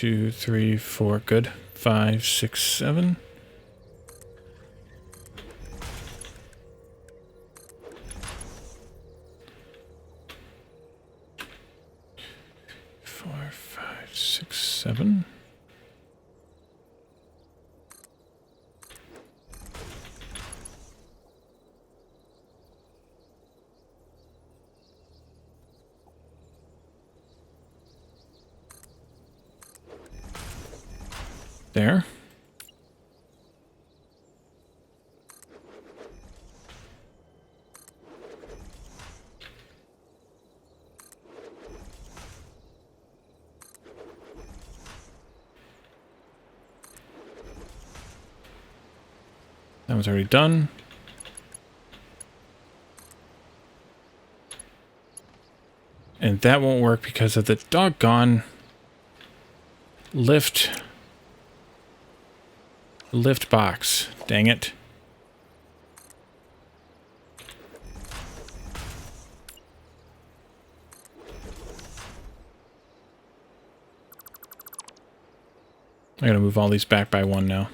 2, 3, 4. Good. 5, 6, 7. Four, 5, 6, 7. There. That was already done. And that won't work because of the doggone lift box. Dang it. I gotta move all these back by 1 now.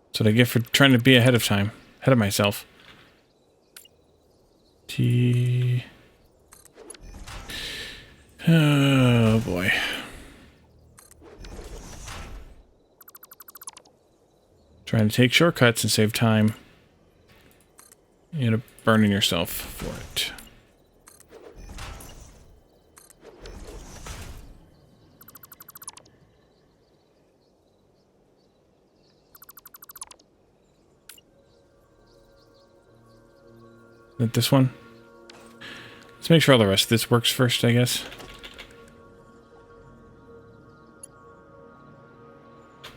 That's what I get for trying to be ahead of time. Ahead of myself. T... Oh, boy. Trying to take shortcuts and save time. You end up burning yourself for it. Is it this one? Let's make sure all the rest of this works first, I guess.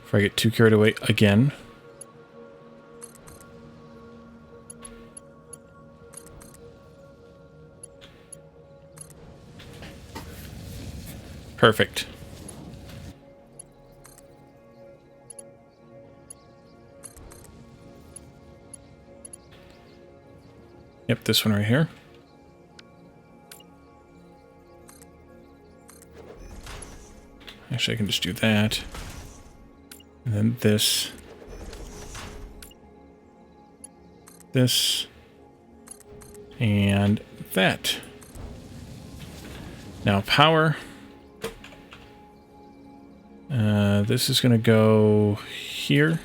Before I get too carried away again. Perfect. Yep, this one right here. Actually, I can just do that. And then this. This. And that. Now power. This is going to go here.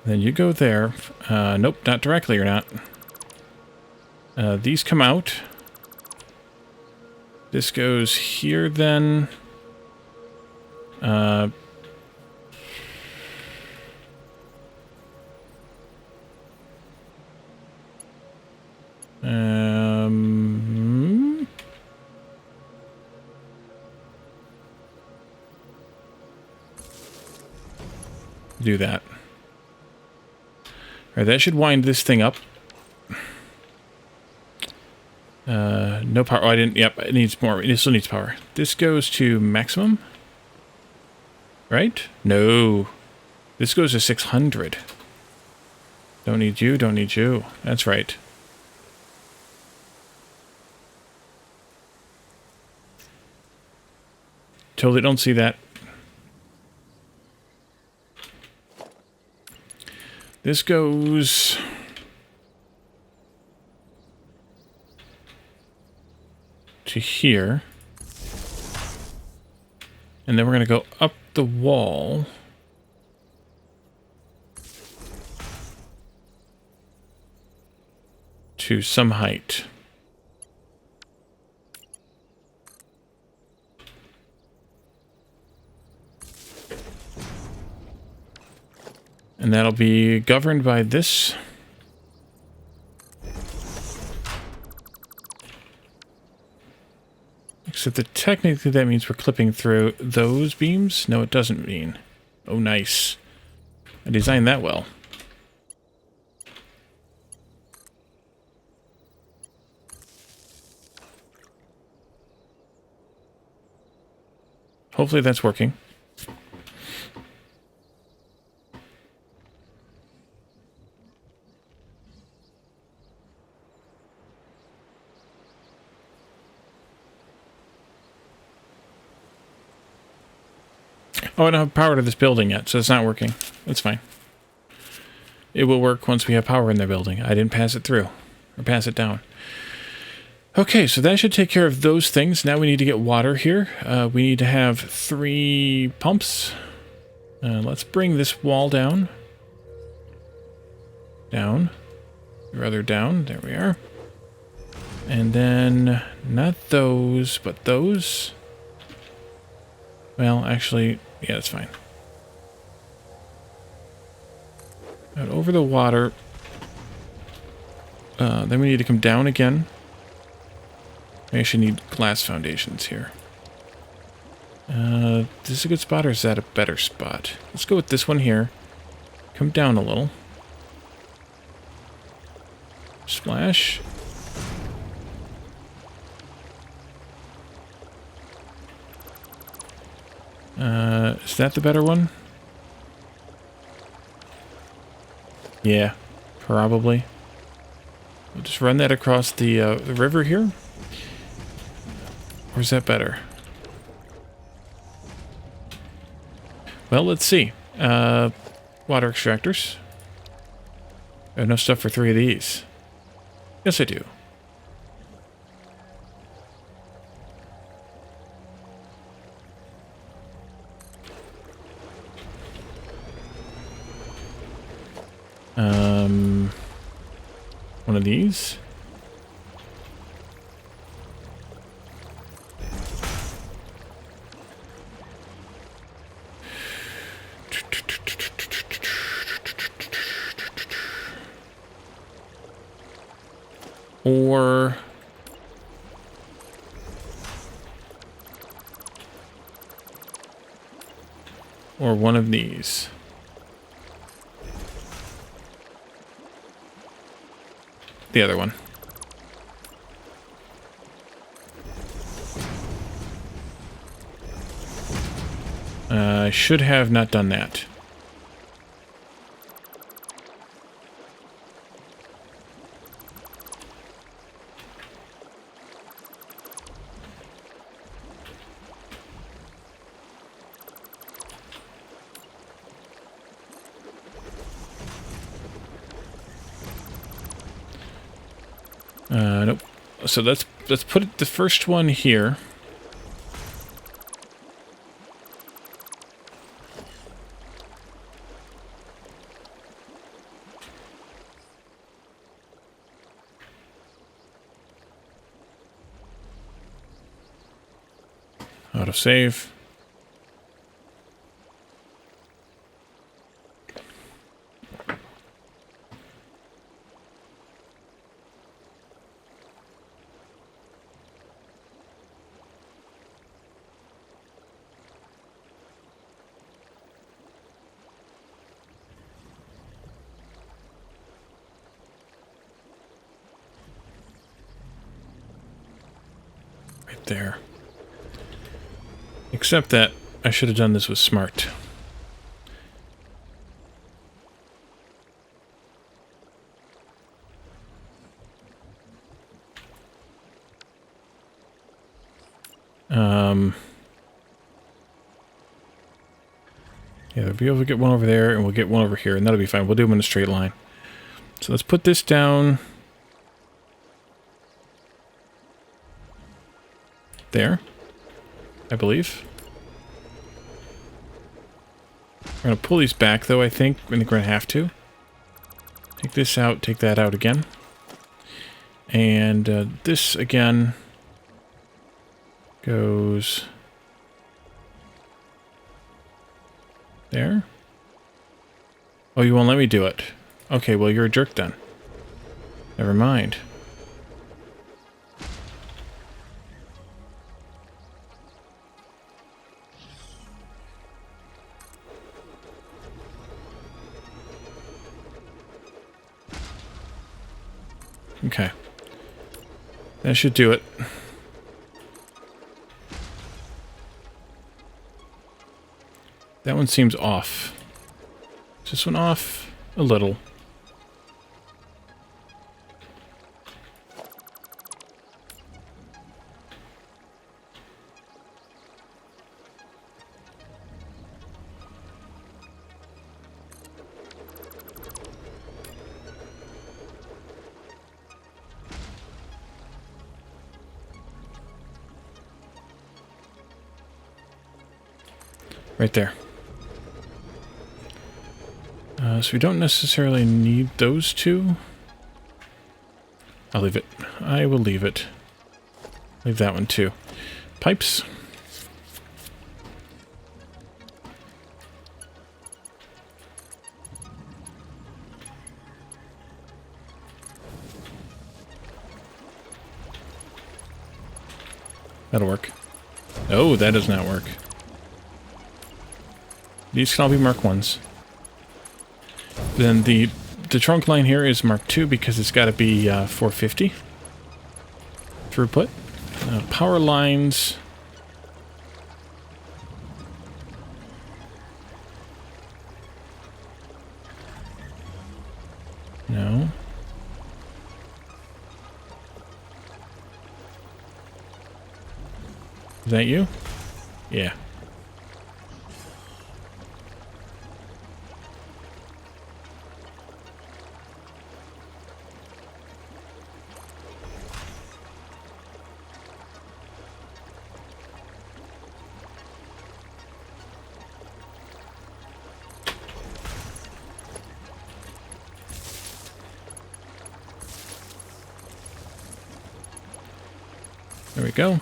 Then you go there. Nope, not directly or not. These come out. This goes here then. Do that. All right, that should wind this thing up. No power. Oh, I didn't. Yep, it needs more. It still needs power. This goes to maximum. Right? No. This goes to 600. Don't need you. Don't need you. That's right. Totally don't see that. This goes to here. And then we're going to go up the wall. To some height. And that'll be governed by this. Except that technically that means we're clipping through those beams. No, it doesn't mean. Oh, nice. I designed that well. Hopefully that's working. Oh, I don't have power to this building yet, so it's not working. That's fine. It will work once we have power in the building. I didn't pass it through, or pass it down. Okay, so that should take care of those things. Now we need to get water here. We need to have 3 pumps. Let's bring this wall down. Down. Rather down. There we are. And then, not those, but those. Well, actually, yeah, that's fine. Out over the water. Then we need to come down again. We actually need glass foundations here. Is this a good spot or is that a better spot? Let's go with this one here. Come down a little. Splash. Is that the better one? Yeah, probably. We'll just run that across the river here. Or is that better? Well, let's see. Water extractors. I have enough stuff for 3 of these. Yes, I do. One of these. Or one of these. The other one. I should have not done that. Nope. So let's put the first one here. Autosave. Right there. Except that I should have done this with smart. Yeah, we'll be able to get one over there, and we'll get one over here, and that'll be fine. We'll do them in a straight line. So let's put this down there, I believe. We're going to pull these back, though, I think. I think we're going to have to. Take this out, take that out again. And this, again, goes there. Oh, you won't let me do it. Okay, well, you're a jerk then. Never mind. Okay. That should do it. That one seems off. Is this one off? A little. Right there. So we don't necessarily need those two. I'll leave it. I will leave it. Leave that one too. Pipes. That'll work. Oh, that does not work. These can all be Mark 1s. Then the trunk line here is Mark 2 because it's got to be 450 throughput. Power lines. No. Is that you? Yeah. There we go.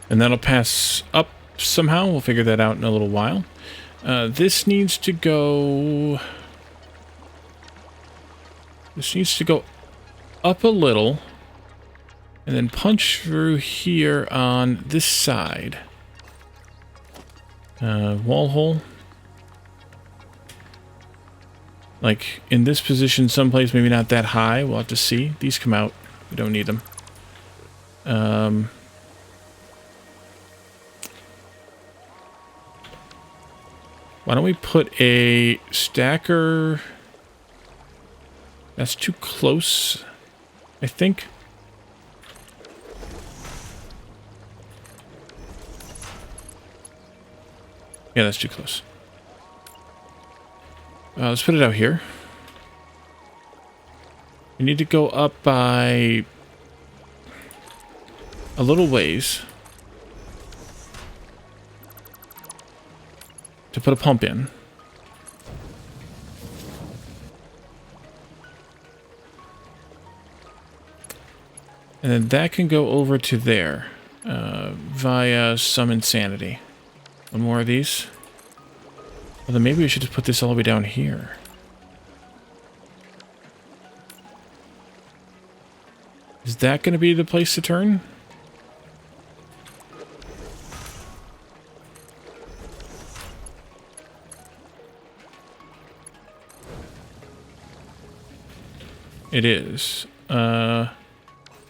And that'll pass up somehow. We'll figure that out in a little while. This needs to go... This needs to go up a little. And then punch through here on this side. Wall hole. Like, in this position someplace, maybe not that high. We'll have to see. These come out. We don't need them. Why don't we put a stacker? That's too close, I think. Yeah, that's too close. Let's put it out here. We need to go up by a little ways to put a pump in. And then that can go over to there via some insanity. One more of these. Well, then maybe we should just put this all the way down here. Is that going to be the place to turn? It is.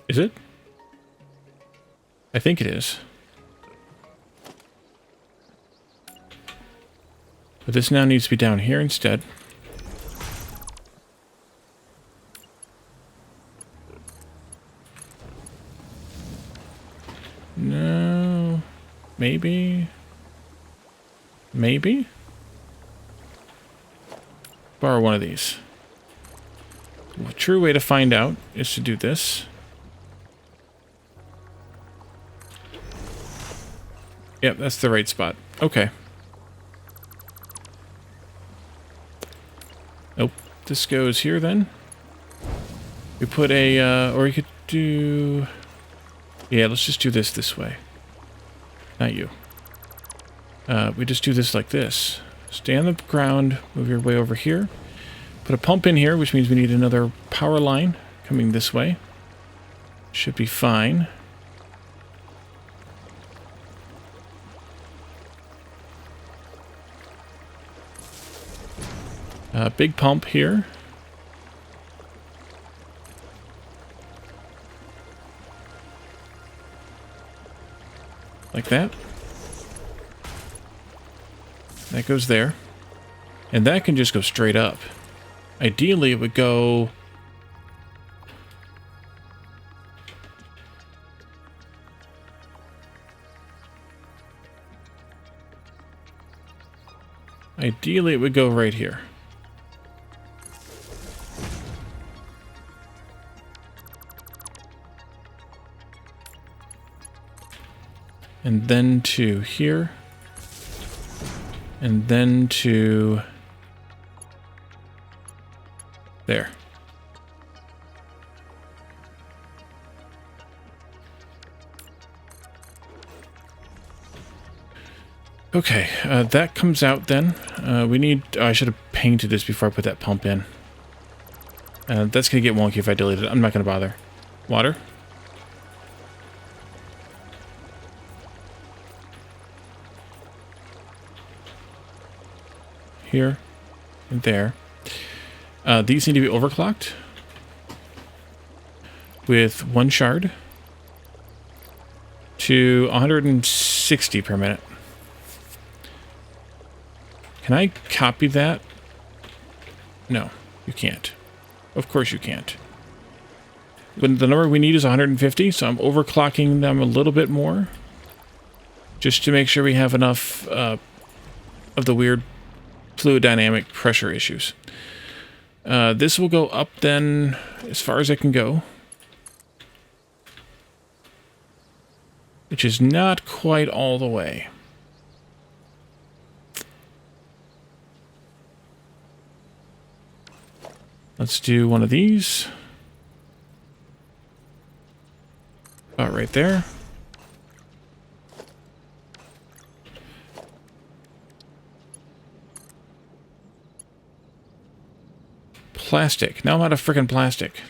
Is it? I think it is. But this now needs to be down here instead. No. Maybe. Maybe? Borrow one of these. A true way to find out is to do this. Yep, that's the right spot. Okay. Nope. This goes here then. We put a, or you could do... Yeah, let's just do this way. Not you. We just do this like this. Stay on the ground, move your way over here. Put a pump in here, which means we need another power line coming this way. Should be fine. Big pump here. Like that. That goes there. And that can just go straight up. Ideally, it would go... Ideally, it would go right here. And then to here. And then to there. Okay, that comes out then. We need... Oh, I should have painted this before I put that pump in. That's going to get wonky if I delete it. I'm not going to bother. Water. Here. And there. These need to be overclocked. With 1 shard. To 160 per minute. Can I copy that? No, you can't. Of course you can't. But the number we need is 150, so I'm overclocking them a little bit more. Just to make sure we have enough of the weird fluid dynamic pressure issues. This will go up then as far as it can go. Which is not quite all the way. Let's do one of these. About right there. Plastic. Now I'm out of frickin' plastic.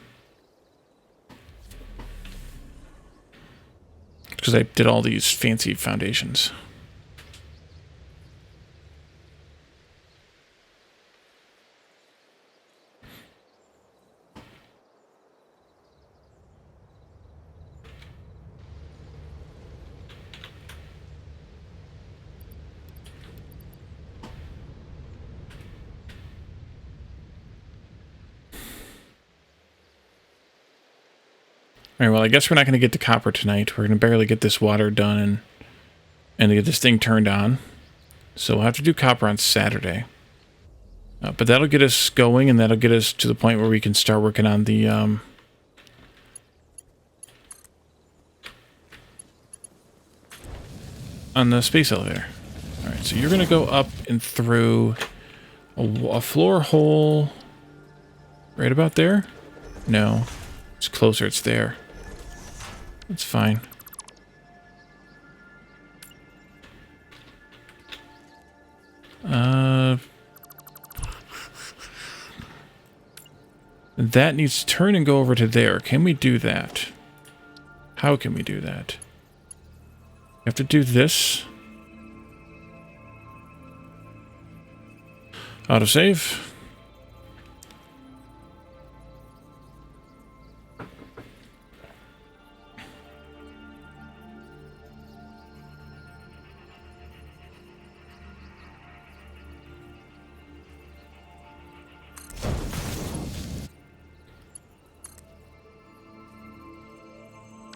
Because I did all these fancy foundations. Alright, well, I guess we're not going to get to copper tonight. We're going to barely get this water done and to get this thing turned on. So we'll have to do copper on Saturday. But that'll get us going, and that'll get us to the point where we can start working on the... on the space elevator. Alright, so you're going to go up and through a floor hole right about there? No. It's closer, it's there. That's fine. That needs to turn and go over to there. Can we do that? How can we do that? We have to do this. Autosave.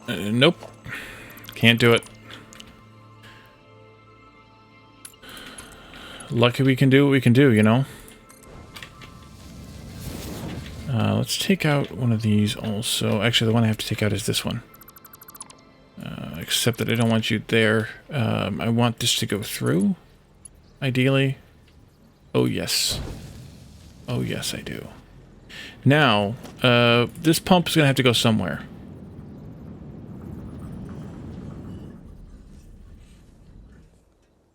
Nope. Can't do it. Lucky we can do what we can do, you know? Let's take out one of these also. Actually, the one I have to take out is this one. Except that I don't want you there. I want this to go through, ideally. Oh, yes. Oh, yes, I do. Now, this pump is going to have to go somewhere.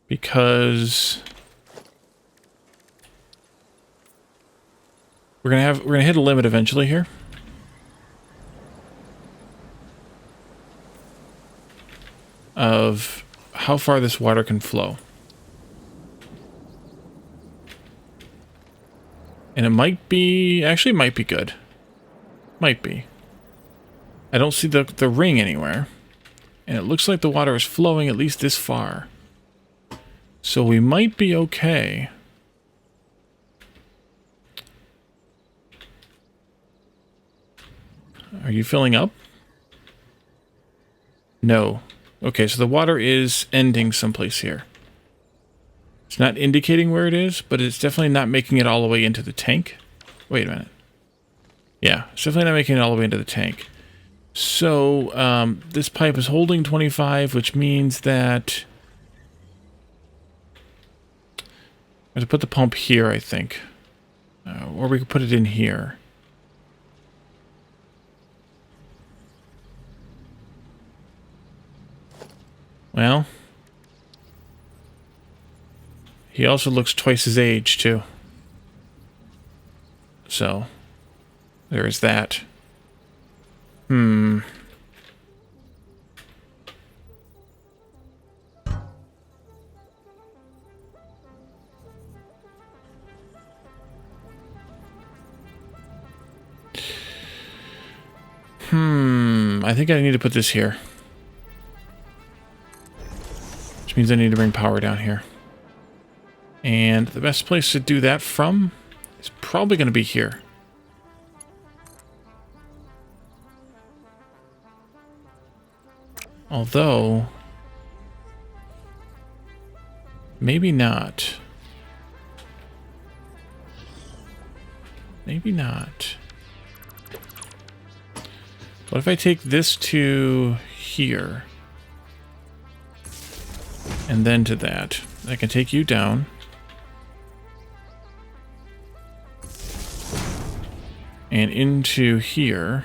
Because we're gonna hit a limit eventually here. Of how far this water can flow. And it might be, actually it might be good. Might be. I don't see the ring anywhere. And it looks like the water is flowing at least this far. So we might be okay. Are you filling up? No. Okay, so the water is ending someplace here. It's not indicating where it is, but it's definitely not making it all the way into the tank. Wait a minute. Yeah, it's definitely not making it all the way into the tank. So, this pipe is holding 25, which means that I have to put the pump here, I think. Or we could put it in here. Well, he also looks twice his age, too. So, there is that. I think I need to put this here. Which means I need to bring power down here. And the best place to do that from is probably going to be here. Although, maybe not. Maybe not. What if I take this to here? And then to that. I can take you down. And into here.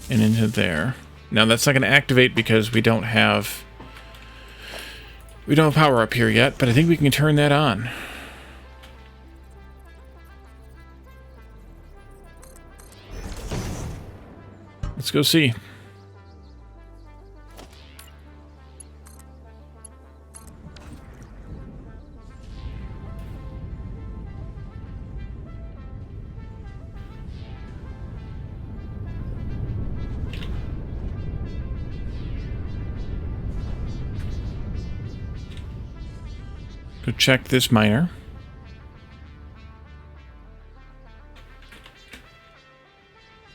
And into there. Now that's not going to activate because we don't have power up here yet, but I think we can turn that on. Let's go see. Go check this miner.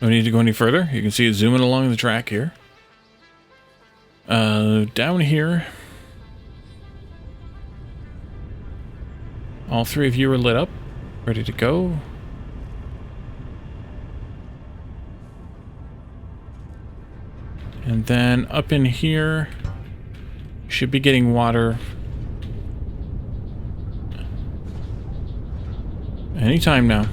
No need to go any further. You can see it zooming along the track here. Down here. All three of you are lit up. Ready to go. And then up in here, should be getting water anytime now.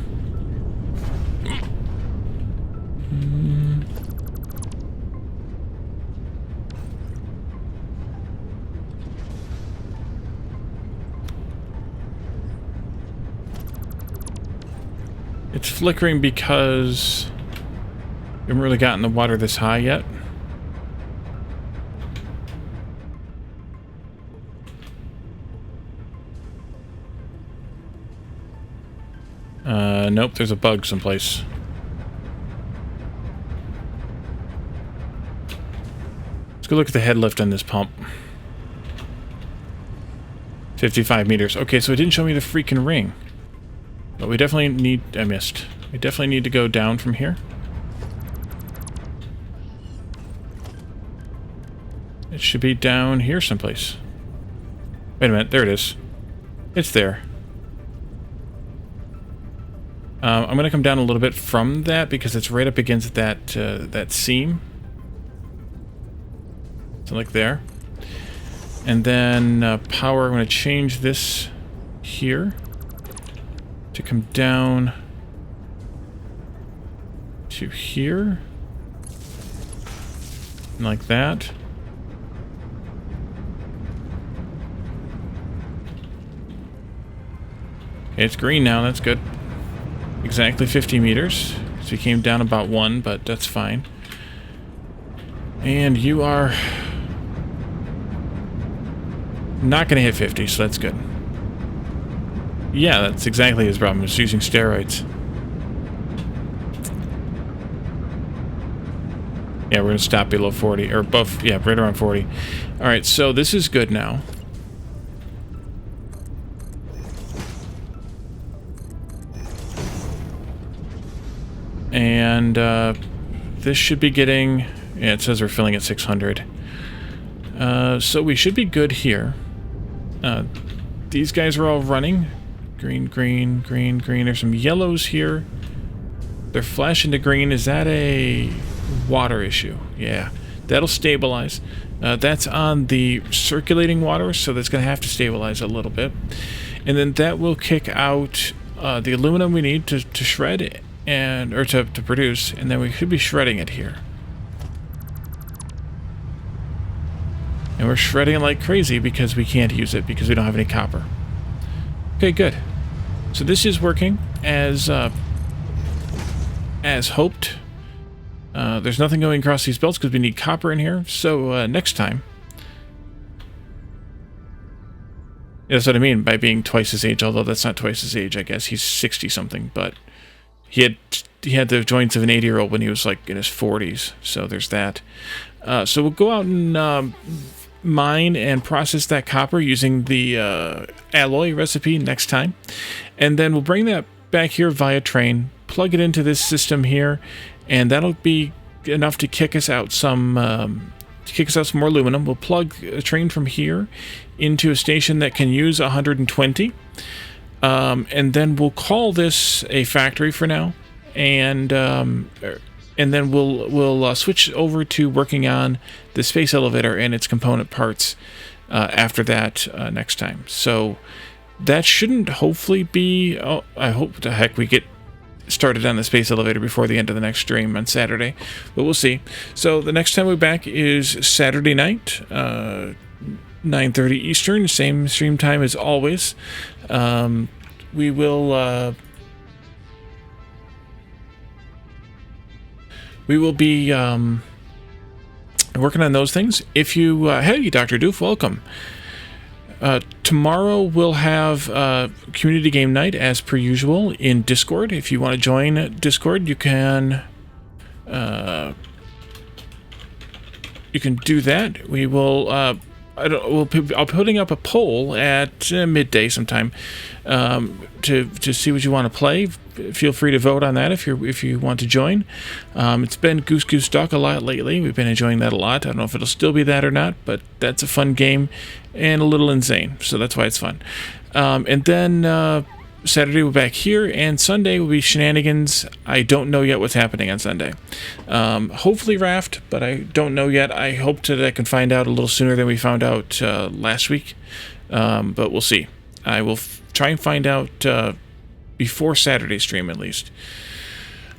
It's flickering because we haven't really gotten the water this high yet. Nope, there's a bug someplace. Let's go look at the head lift on this pump. 55 meters. Okay, so it didn't show me the freaking ring. But we definitely need... I missed. We definitely need to go down from here. It should be down here someplace. Wait a minute, there it is. It's there. I'm going to come down a little bit from that because it's right up against that that seam. So like there. And then power, I'm going to change this here to come down to here. And like that. Okay, it's green now, that's good. Exactly 50 meters. So you came down about 1, but that's fine. And you are not going to hit 50, so that's good. Yeah, that's exactly his problem, is using steroids. Yeah, we're going to stop below 40, or above, yeah, right around 40. All right, so this is good now. And this should be getting, yeah, it says we're filling at 600. So we should be good here. These guys are all running. Green, green, green, green. There's some yellows here. They're flashing to green. Is that a water issue? Yeah, that'll stabilize. That's on the circulating water, so that's going to have to stabilize a little bit. And then that will kick out the aluminum we need to shred or to produce, and then we should be shredding it here. And we're shredding it like crazy because we can't use it because we don't have any copper. Okay, good. So this is working as hoped. There's nothing going across these belts because we need copper in here. So next time, that's what I mean by being twice his age. Although that's not twice his age, I guess he's 60 something. But he had the joints of an 80-year-old when he was like in his 40s. So there's that. So we'll go out and mine and process that copper using the alloy recipe next time, and then we'll bring that back here via train, plug it into this system here, and that'll be enough to kick us out some more aluminum. We'll plug a train from here into a station that can use 120, and then we'll call this a factory for now, and then we'll switch over to working on the space elevator and its component parts after that next time. So that shouldn't hopefully be... Oh, I hope the heck we get started on the space elevator before the end of the next stream on Saturday, but we'll see. So the next time we're back is Saturday night, 9:30 Eastern, same stream time as always. We will... We will be working on those things. If you... hey, Dr. Doof, welcome. Tomorrow we'll have community game night as per usual in Discord. If you want to join Discord, you can do that. We will... I'll be putting up a poll at midday sometime to see what you want to play. Feel free to vote on that if you want to join. It's been Goose Duck a lot lately. We've been enjoying that a lot. I don't know if it'll still be that or not, but that's a fun game and a little insane, so that's why it's fun. And then Saturday we're back here, and Sunday will be shenanigans. I don't know yet what's happening on Sunday. Hopefully raft, but I don't know yet. I hope that I can find out a little sooner than we found out last week, but we'll see. I will try and find out before Saturday's stream at least.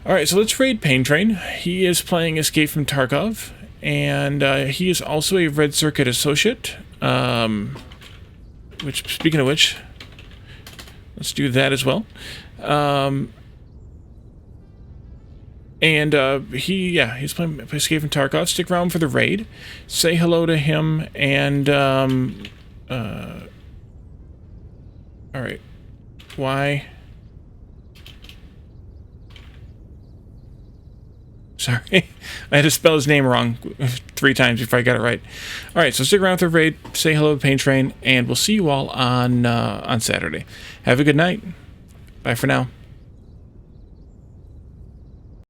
Alright, so let's raid Pain Train. He is playing Escape from Tarkov, and he is also a Red Circuit associate, which, speaking of which, let's do that as well. He's playing Escape from Tarkov. Stick around for the raid. Say hello to him, and alright. Why? Sorry. I had to spell his name wrong 3 times before I got it right. Alright, so stick around for the raid, say hello to Pain Train, and we'll see you all on Saturday. Have a good night. Bye for now.